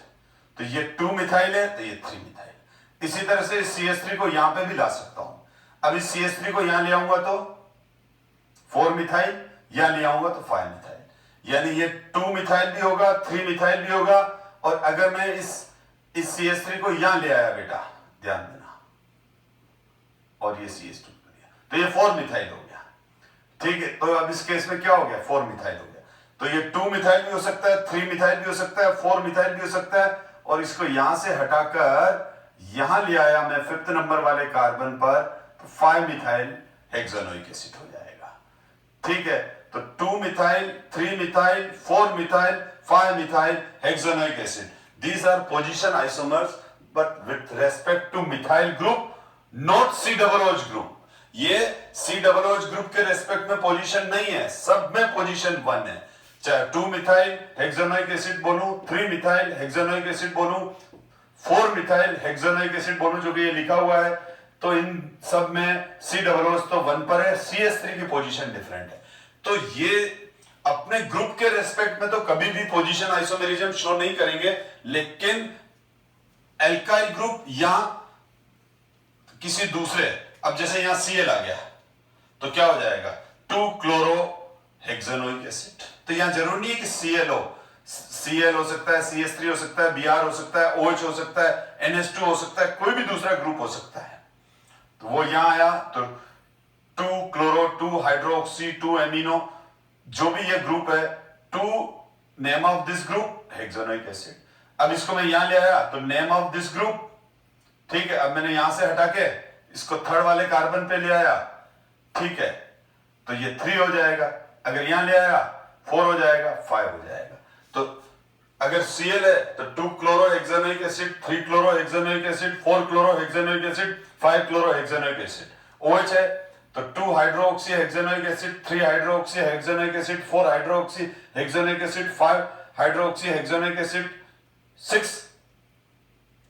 तो ये 2 मिथाइल है, तो ये 3 मिथाइल। इसी तरह से CH3 को यहां पे भी ला सकता हूं। अब इस CH3 को यहां ले आऊंगा तो 4 मिथाइल, यहां ले आऊंगा तो 5 मिथाइल, यानी ये 2 मिथाइल भी होगा, 3 मिथाइल भी होगा। और अगर मैं इस इस CH3 को यहां ले आया बेटा, ध्यान देना, और ये CH2 दिया, तो ये 4 मिथाइल हो गया। ठीक है, तो अब इस केस में क्या हो गया, 4 मिथाइल हो गया। तो ये 2 मिथाइल भी हो सकता है, 3 मिथाइल भी हो सकता है, 4 मिथाइल भी हो सकता है, और इसको यहां से हटाकर यहां ले आया मैं 5th नंबर वाले कार्बन पर, तो 5 मिथाइल हेक्सानोइक एसिड हो जाएगा। ठीक है, तो 2 methyl, 3 methyl, 4 methyl, 5 methyl hexanoic acid, these are position isomers but with respect to methyl group, not C-double-OH group। ये C-double-OH ग्रुप के रेस्पेक्ट में पोजीशन नहीं है, सब में पोजीशन 1 है। चाहे 2 मिथाइल हेक्सानोइक एसिड बोलूं, 3 मिथाइल हेक्सानोइक एसिड बोलूं, 4 मिथाइल हेक्सानोइक एसिड बोलूं, जो कि ये लिखा हुआ है, तो इन सब में C-double-OH तो 1 पर है, CH3 की पोजीशन डिफरेंट है। तो ये अपने ग्रुप के रेस्पेक्ट में तो कभी भी पोजीशन आइसोमेरिज्म शो नहीं करेंगे, लेकिन एल्काइल ग्रुप या किसी दूसरे, अब जैसे यहां Cl आ गया तो क्या हो जाएगा, 2 क्लोरो हेक्सानोइक एसिड। तो यहां जरूरी नहीं है कि Cl हो, Cl हो सकता है, CH3 हो सकता है, Br हो सकता है, OH हो सकता है, NH2 हो सकता है, कोई भी दूसरा ग्रुप हो सकता है। तो वो यहां आया तो 2 क्लोरो, 2 हाइड्रोक्सी, 2 एमिनो, जो भी ये ग्रुप है, 2 name of this group hexanoic acid. अब इसको मैं यहां ले आया तो नेम ऑफ दिस ग्रुप, ठीक है, अब मैंने यहां से हटा के इसको 3rd वाले कार्बन पे ले आया, ठीक है, तो ये 3 हो जाएगा, अगर यहां ले आया 4 हो जाएगा, 5 हो जाएगा। तो अगर Cl है तो 2 chloro hexanoic acid, 3 chloro hexanoic acid, 4 chloro hexanoic acid, 5 chloro hexanoic acid. OH है तो 2 hydroxy hexanoic acid, 3 hydroxy hexanoic acid, 4 hydroxy hexanoic acid, 5 hydroxy hexanoic acid, 6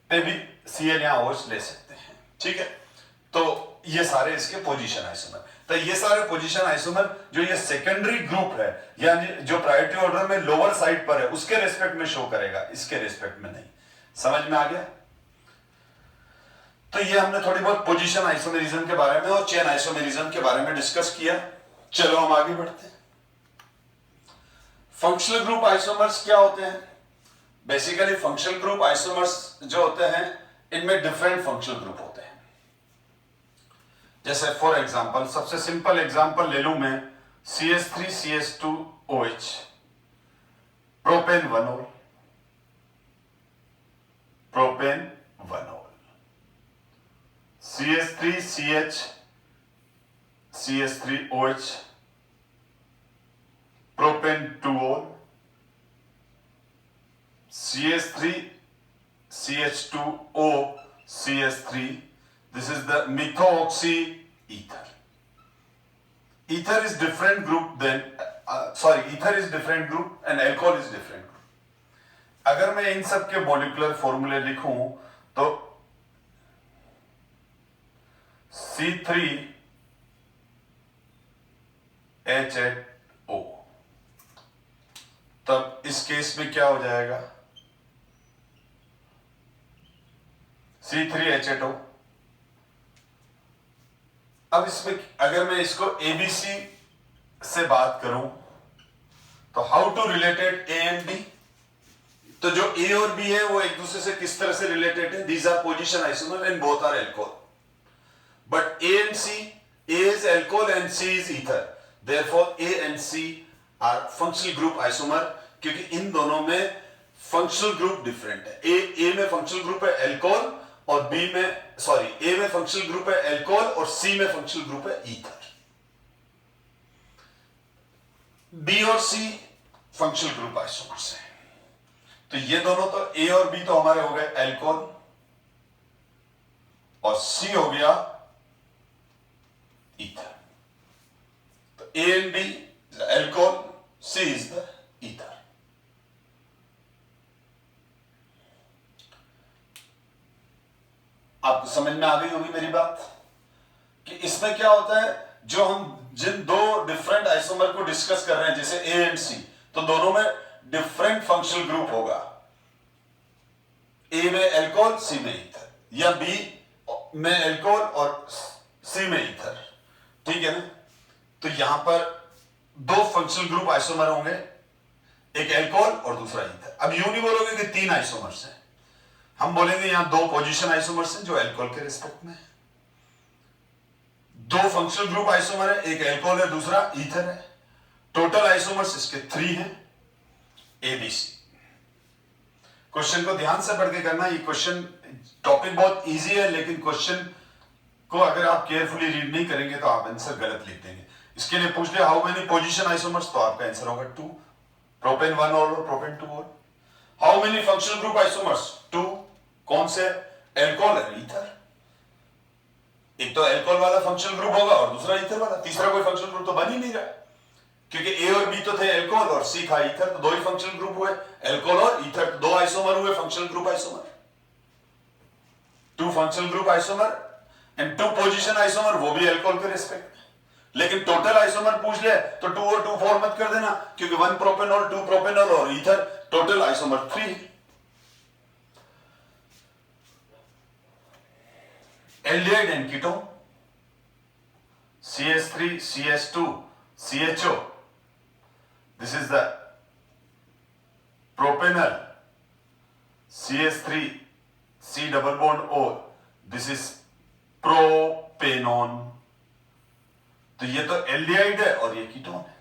पे भी Cl यहां OH ले सकते हैं। ठीक है, तो ये सारे इसके पोजीशन आइसोमर। तो ये सारे पोजीशन आइसोमर जो ये सेकेंडरी ग्रुप है, यानी जो प्रायोरिटी ऑर्डर में लोअर साइड पर है, उसके रेस्पेक्ट में शो करेगा, इसके रेस्पेक्ट में नहीं। समझ में आ गया? तो ये हमने थोड़ी बहुत पोजीशन आइसोमेरिज्म के बारे में और चेन आइसोमेरिज्म के बारे में डिस्कस किया। चलो हम आगे बढ़ते हैं। फंक्शनल ग्रुप आइसोमर्स क्या होते हैं? बेसिकली फंक्शनल ग्रुप आइसोमर्स जो होते हैं, इनमें डिफरेंट फंक्शनल ग्रुप होते हैं। जैसे फॉर एग्जांपल, सबसे सिंपल एग्जांपल ले लूं मैं, CH3CH2OH, propane 1-ol, propane 1-ol, CH3CH3OH, propane 2-ol, CH3CH2O CH3, this is the methoxy ether. Ether is different group than ether is different group and alcohol is different group. अगर मैं इन सब के मॉलिक्यूलर फॉर्मूले लिखूं तो C3H8O, तब इस केस में क्या हो जाएगा, C3H8O। अब इसमें अगर मैं इसको ABC से बात करूं तो how to related A and B, तो जो A और B है वो एक दूसरे से किस तरह से रिलेटेड है? These are position isomer and both are alcohol, but A and C, A is alcohol and C is ether, therefore A and C are functional group isomer, क्योंकि इन दोनों में फंक्शनल ग्रुप डिफरेंट है। A में फंक्शनल ग्रुप है अल्कोहल और B में A में फंक्शनल ग्रुप है अल्कोहल और C में फंक्शनल ग्रुप है ईथर। B और C फंक्शनल ग्रुप आइसोमर्स हैं। तो ये दोनों तो A और B तो हमारे हो गए अल्कोहल और C हो गया ईथर। तो A and B is the alcohol, C is the ether. आपको समझ में आ गई होगी मेरी बात कि इसमें क्या होता है, जो हम जिन दो डिफरेंट आइसोमर को डिस्कस कर रहे हैं, जैसे A एंड C, तो दोनों में डिफरेंट फंक्शनल ग्रुप होगा। A में अल्कोहल, C में ईथर, या B में अल्कोहल और C में ईथर, ठीक है ना। तो यहां पर दो फंक्शनल ग्रुप आइसोमर होंगे, एक अल्कोहल और दूसरा ईथर। अब यूं नहीं बोलोगे कि 3 आइसोमर्स हैं, हम बोलेंगे यहां दो पोजीशन आइसोमर्स हैं जो अल्कोहल के रिस्पेक्ट में है, दो फंक्शनल ग्रुप आइसोमर है, एक अल्कोहल है दूसरा ईथर है। टोटल आइसोमर्स इसके 3 हैं, ABC। क्वेश्चन को ध्यान से पढ़ के करना। ये क्वेश्चन टॉपिक बहुत इजी है, लेकिन क्वेश्चन को अगर आप केयरफुली रीड नहीं करेंगे तो आप आंसर गलत लिख देंगे। इसके लिए पूछ ले हाउ मेनी पोजीशन आइसोमर्स, तो आपका आंसर होगा 2, प्रोपेन 1 और प्रोपेन 2 और। How many functional group isomers, 2। कौन से? अल्कोहल और ईथर। एक तो अल्कोहल वाला फंक्शनल ग्रुप होगा और दूसरा ईथर वाला, तीसरा कोई फंक्शनल ग्रुप तो बन ही नहीं रहा, क्योंकि ए और बी तो थे अल्कोहल और सी था ईथर, तो 2 ही फंक्शनल ग्रुप हुए, अल्कोहल और ईथर, 2 आइसोमर हुए functional group isomer, 2 functional group isomer and 2 position isomer, वो भी अल्कोहल के रिस्पेक्ट में। लेकिन टोटल आइसोमर पूछ ले तो 2 और 2 4 मत कर देना, क्योंकि 1 प्रोपेनॉल 2 प्रोपेनॉल और ether, total isomer 3। Aldehyde and ketone, CH3 CH2 CHO, this is the propanol, CH3 C double bond O, this is propanone. तो ये तो एल्डिहाइड है और ये कीटोन है।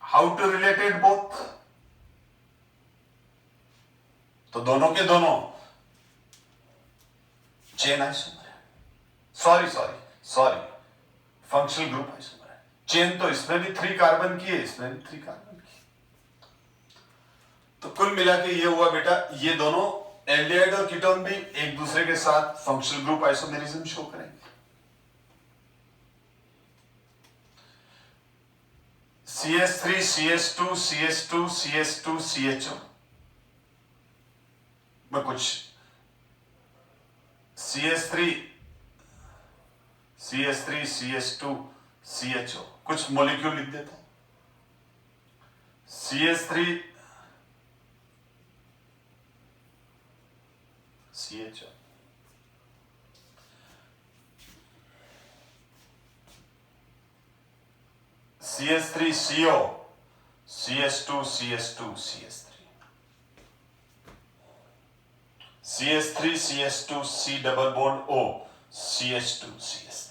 हाउ टू रिलेटेड बोथ, तो दोनों के दोनों चेन आइसोमर है, सॉरी फंक्शनल ग्रुप आइसोमर है। चेन तो इसमें भी 3 कार्बन की है, इसमें भी 3 कार्बन की। तो कुल मिला के ये हुआ बेटा, ये दोनों एल्डिहाइड और कीटोन भी एक दूसरे के साथ फंक्शनल ग्रुप आइसोमेरिज्म शो करेंगे। CH3 CH2 CH2 CH2 CHO में कुछ CH3 CH2 CHO कुछ मॉलिक्यूल लिख देता हूं। CH3 CHO, CH3 CO, CH2 CH2 CH3, CH3 CH2 C double bond O, CH2 CH3,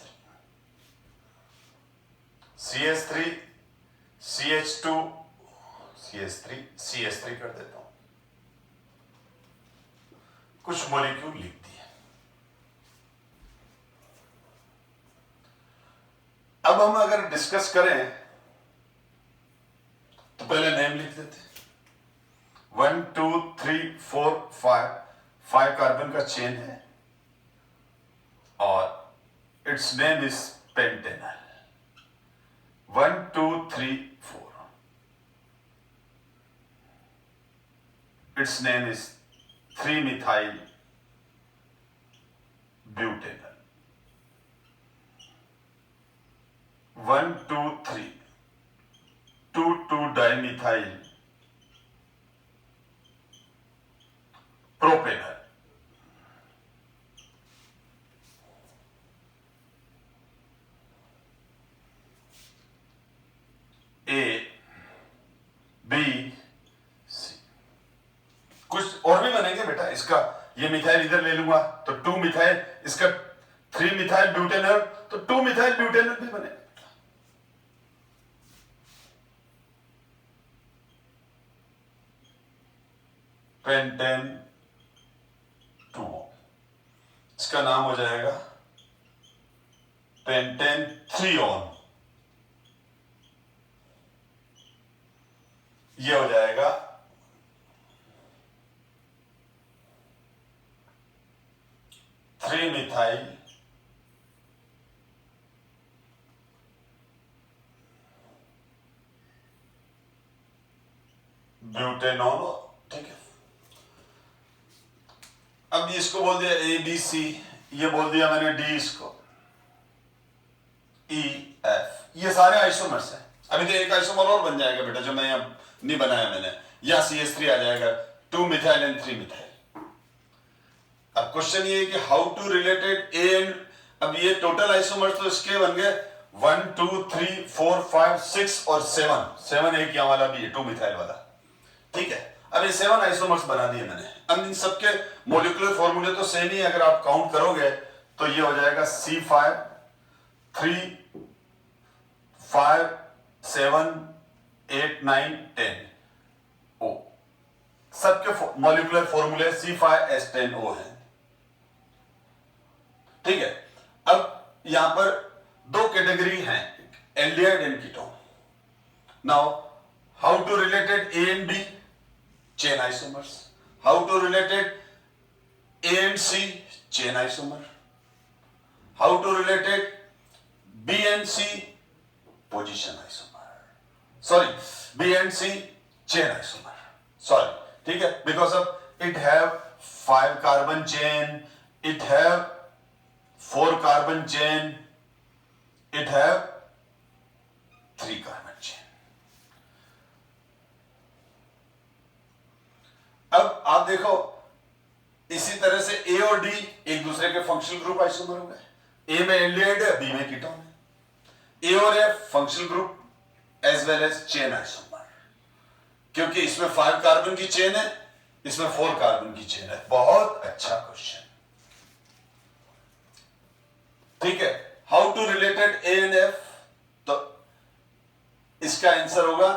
CH3 CH2 CH3 CH3 कर देता हूं, कुछ मॉलिक्यूल लिख दिए। अब हम अगर डिस्कस करें तो पहले नेम लिख देते हैं। 1 2 3 4 5 कार्बन का चेन है और it's name is Pantanal. 1 2 3 4, it's name is 3-methyl butanol। 1 2 3 2,2-dimethyl propanol। A B C, कुछ और भी बनेंगे बेटा। इसका ये मिथाइल इधर ले लूंगा तो 2-methyl, इसका 3-methyl butanol तो 2-methyl butanol भी बनेगा। पेंटेन 2, इसका नाम हो जाएगा पेंटेन 3-on। ये हो जाएगा 3-methyl ब्यूटेनॉल। ठीक है, अब इसको बोल दिया ABC, ये बोल दिया मैंने D, इसको EF। ये सारे आइसोमर्स हैं। अभी तो एक आइसोमर और बन जाएगा बेटा जो मैं यहां नहीं बनाया मैंने, या CH3 आ जाएगा, 2-methyl एंड 3-methyl। अब क्वेश्चन ये है कि how to related A and, अब ये टोटल आइसोमर्स तो इसके बन गए 1 2 3 4 5 6 और 7 एक यहाँ वाला भी है 2-methyl वाला। ठीक है, अब ये 7 आइसोमर्स बना दिए मैंने। अब इन सबके मोलिकुलर फॉर्मूले तो सेम ही है, अगर आप काउंट करोगे तो ये हो जाएगा C5 3 5 7 8 9 10 O। सबके मोलिकुलर फॉर्मूले C5H10O है। ठीक है, अब यहां पर दो कैटेगरी हैं, aldehyde and ketone. Now how to related A and B, chain isomers. How to related A and C, chain isomer. How to related B and C, position isomer. Sorry, B and C, chain isomer. Sorry, ठीक है, because of it have 5 carbon chain, it have 4 carbon chain, it have 3 carbon chain. अब आप देखो, इसी तरह से ए और डी एक दूसरे के फंक्शनल ग्रुप आइसोमर हो गए। ए में एल्डिहाइड है, बी में कीटोन है। ए और F functional group as well as chain isomer, क्योंकि इसमें 5 कार्बन की चेन है, इसमें 4 कार्बन की चेन है। बहुत अच्छा क्वेश्चन। ठीक है, how to related A and F, तो इसका आंसर होगा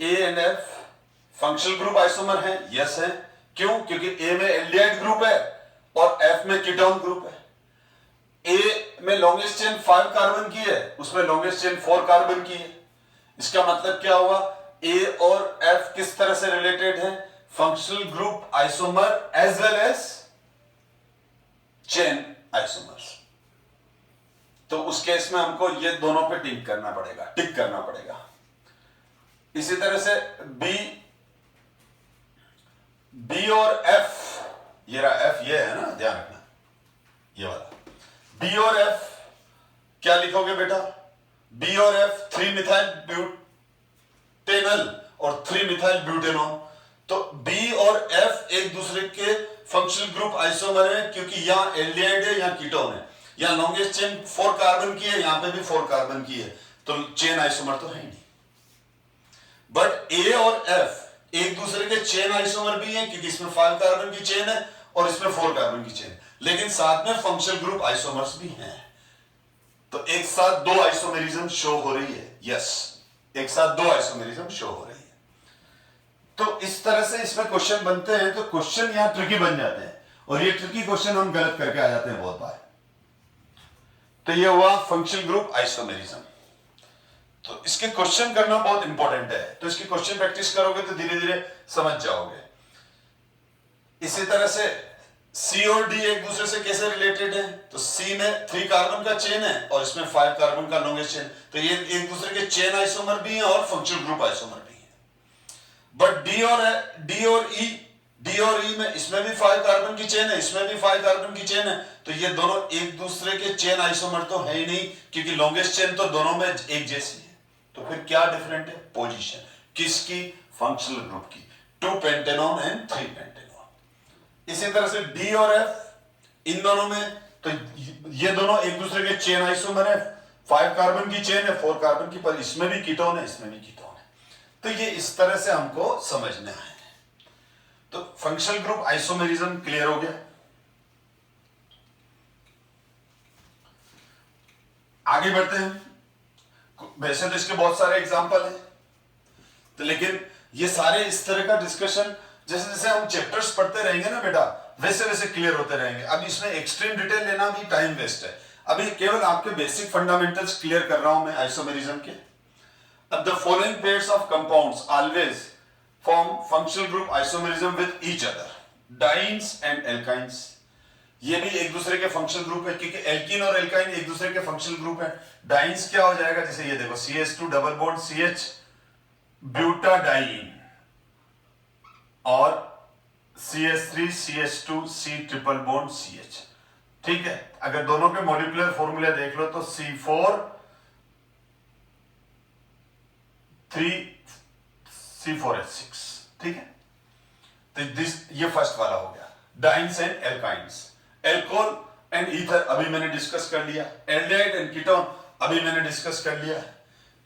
A and F functional group isomer है। यस है, क्यों? क्योंकि ए में एल्डिहाइड ग्रुप है और एफ में कीटोन ग्रुप है। ए में लॉन्गेस्ट चेन 5 कार्बन की है, उसमें लॉन्गेस्ट चेन 4 कार्बन की है। इसका मतलब क्या हुआ? ए और एफ किस तरह से रिलेटेड है? Functional group isomer as well as chain isomers. तो उस केस में हमको ये दोनों पे टिक करना पड़ेगा। इसी तरह से बी और एफ, ये रहा एफ, ये है ना, ध्यान रखना ये वाला। बी और एफ क्या लिखोगे बेटा? बी और एफ 3 मिथाइल ब्यूटेनल और 3 मिथाइल ब्यूटेनॉन। तो बी और एफ एक दूसरे के फंक्शनल ग्रुप आइसोमर है, क्योंकि यहां एल्डिहाइड है, यहां कीटोन है। यहां लॉन्गेस्ट चेन 4 कार्बन की है, यहां पे भी 4 कार्बन की है, तो चेन आइसोमर तो है ही नहीं। बट ए और एफ एक दूसरे के चेन आइसोमर भी हैं, क्योंकि इसमें 5 कार्बन की चेन है और इसमें 4 कार्बन की चेन, लेकिन साथ में फंक्शनल ग्रुप आइसोमर्स भी हैं। तो एक साथ 2 आइसोमेरिज्म शो हो रही है। यस, एक साथ 2 आइसोमेरिज्म शो हो रही है। तो इस तरह से इसमें क्वेश्चन बनते हैं, तो क्वेश्चन यहां ट्रिकी बन जाते हैं, और ये ट्रिकी क्वेश्चन हम गलत करके आ जाते हैं बहुत बार। तो ये हुआ फंक्शनल ग्रुप आइसोमेरिज्म। तो इसके क्वेश्चन करना बहुत इंपॉर्टेंट है, तो इसकी क्वेश्चन प्रैक्टिस करोगे तो धीरे धीरे समझ जाओगे। इसी तरह से सी और डी एक दूसरे से कैसे रिलेटेड है? तो सी में 3 कार्बन का चेन है और इसमें 5 कार्बन का लॉन्गेस्ट चेन, तो ये एक दूसरे के चेन आइसोमर भी हैं और फंक्शनल ग्रुप आइसोमर भी हैं। बट डी और ई में इसमें भी 5 कार्बन की चेन है, इसमें भी 5 कार्बन की चेन है, तो ये दोनों एक दूसरे के चेन आइसोमर तो है ही नहीं, क्योंकि लॉन्गेस्ट चेन तो दोनों में एक जैसी है। तो फिर क्या डिफरेंट है? पोजीशन। किसकी? फंक्शनल ग्रुप की। 2 पेंटेनॉन एंड 3 पेंटेनॉन। इसी तरह से डी और एफ इन दोनों में, तो ये दोनों एक दूसरे के चेन आइसोमर है, 5 कार्बन की चेन है, 4 कार्बन की, पर इसमें भी कीटोन है, इसमें भी कीटोन है। तो ये इस तरह से हमको समझना है। तो फंक्शनल ग्रुप आइसोमेरिज्म क्लियर हो गया। आगे बढ़ते हैं। वैसे तो इसके बहुत सारे एग्जांपल हैं, तो लेकिन ये सारे इस तरह का डिस्कशन जैसे जैसे हम चैप्टर्स पढ़ते रहेंगे ना बेटा, वैसे वैसे क्लियर होते रहेंगे। अब इसमें एक्सट्रीम डिटेल लेना भी टाइम वेस्ट है। अभी केवल आपके बेसिक फंडामेंटल्स क्लियर कर रहा हूं मैं आइसोमेरिज्म के। अब the following pairs of compounds always form functional group isomerism with each other, dance and alkynes. ये भी एक दूसरे के फंक्शनल ग्रुप है, क्योंकि एल्कीन और एल्काइन एक दूसरे के फंक्शनल ग्रुप है। डाइन्स क्या हो जाएगा? जैसे ये देखो, CH2 double bond CH butadiene और CH3 CH2 C triple bond CH। ठीक है, अगर दोनों के मॉलिक्यूलर फॉर्मूले देख लो तो C4 3C4H6। ठीक है, तो ये फर्स्ट वाला हो गया, dance and alkynes. Alcohol and ether अभी मैंने डिस्कस कर लिया। एल्डिहाइड एंड कीटोन अभी मैंने डिस्कस कर लिया।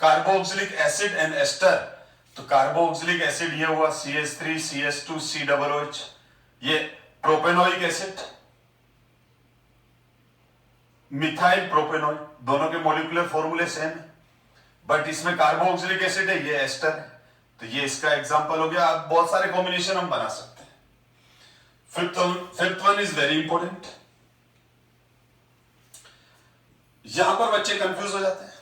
कार्बोक्सिलिक एसिड एंड एस्टर, तो कार्बोक्सिलिक एसिड ये हुआ CH3 CH2 COOH, ये प्रोपेनोइक एसिड, मिथाइल प्रोपेनोइक, दोनों के मॉलिक्यूलर फॉर्मूले सेम है, बट इसमें कार्बोक्सिलिक एसिड है, ये एस्टर है, तो ये इसका एग्जांपल हो गया। अब बहुत सारे कॉम्बिनेशन हम बना सकते हैं। Fifth one is very important. यहां पर बच्चे कंफ्यूज हो जाते हैं।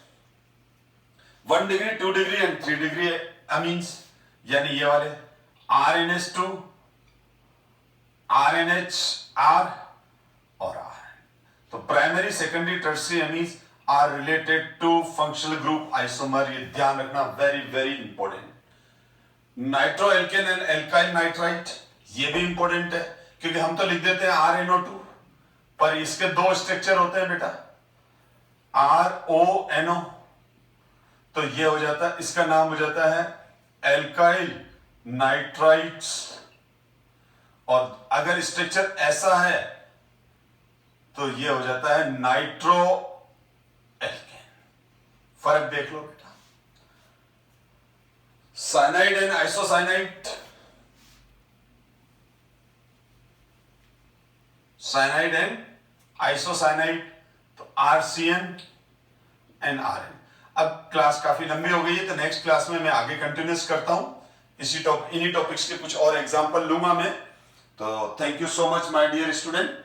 1 degree 2 degree and 3 degree amines, यानी ये वाले RNH2 RNHR और R, तो primary secondary tertiary amines are related to functional group isomer, ये ध्यान रखना, very very important. Nitro alkane and alkyl nitrite, ये भी इंपॉर्टेंट है, क्योंकि हम तो लिख देते हैं RNO2, पर इसके दो स्ट्रक्चर होते हैं बेटा, RONO, तो ये हो जाता है, इसका नाम हो जाता है एल्काइल नाइट्राइट्स। और अगर स्ट्रक्चर ऐसा है तो ये हो जाता है नाइट्रो एल्केन। फर्क देख लो बेटा। Cyanide and isocyanide, cyanide and isocyanide, तो RCN एंड RN। अब क्लास काफी लंबी हो गई है, तो नेक्स्ट क्लास में मैं आगे कंटिन्यूस करता हूं, इन्हीं टॉपिक्स के कुछ और एग्जांपल लूंगा मैं। तो thank you so much my dear student.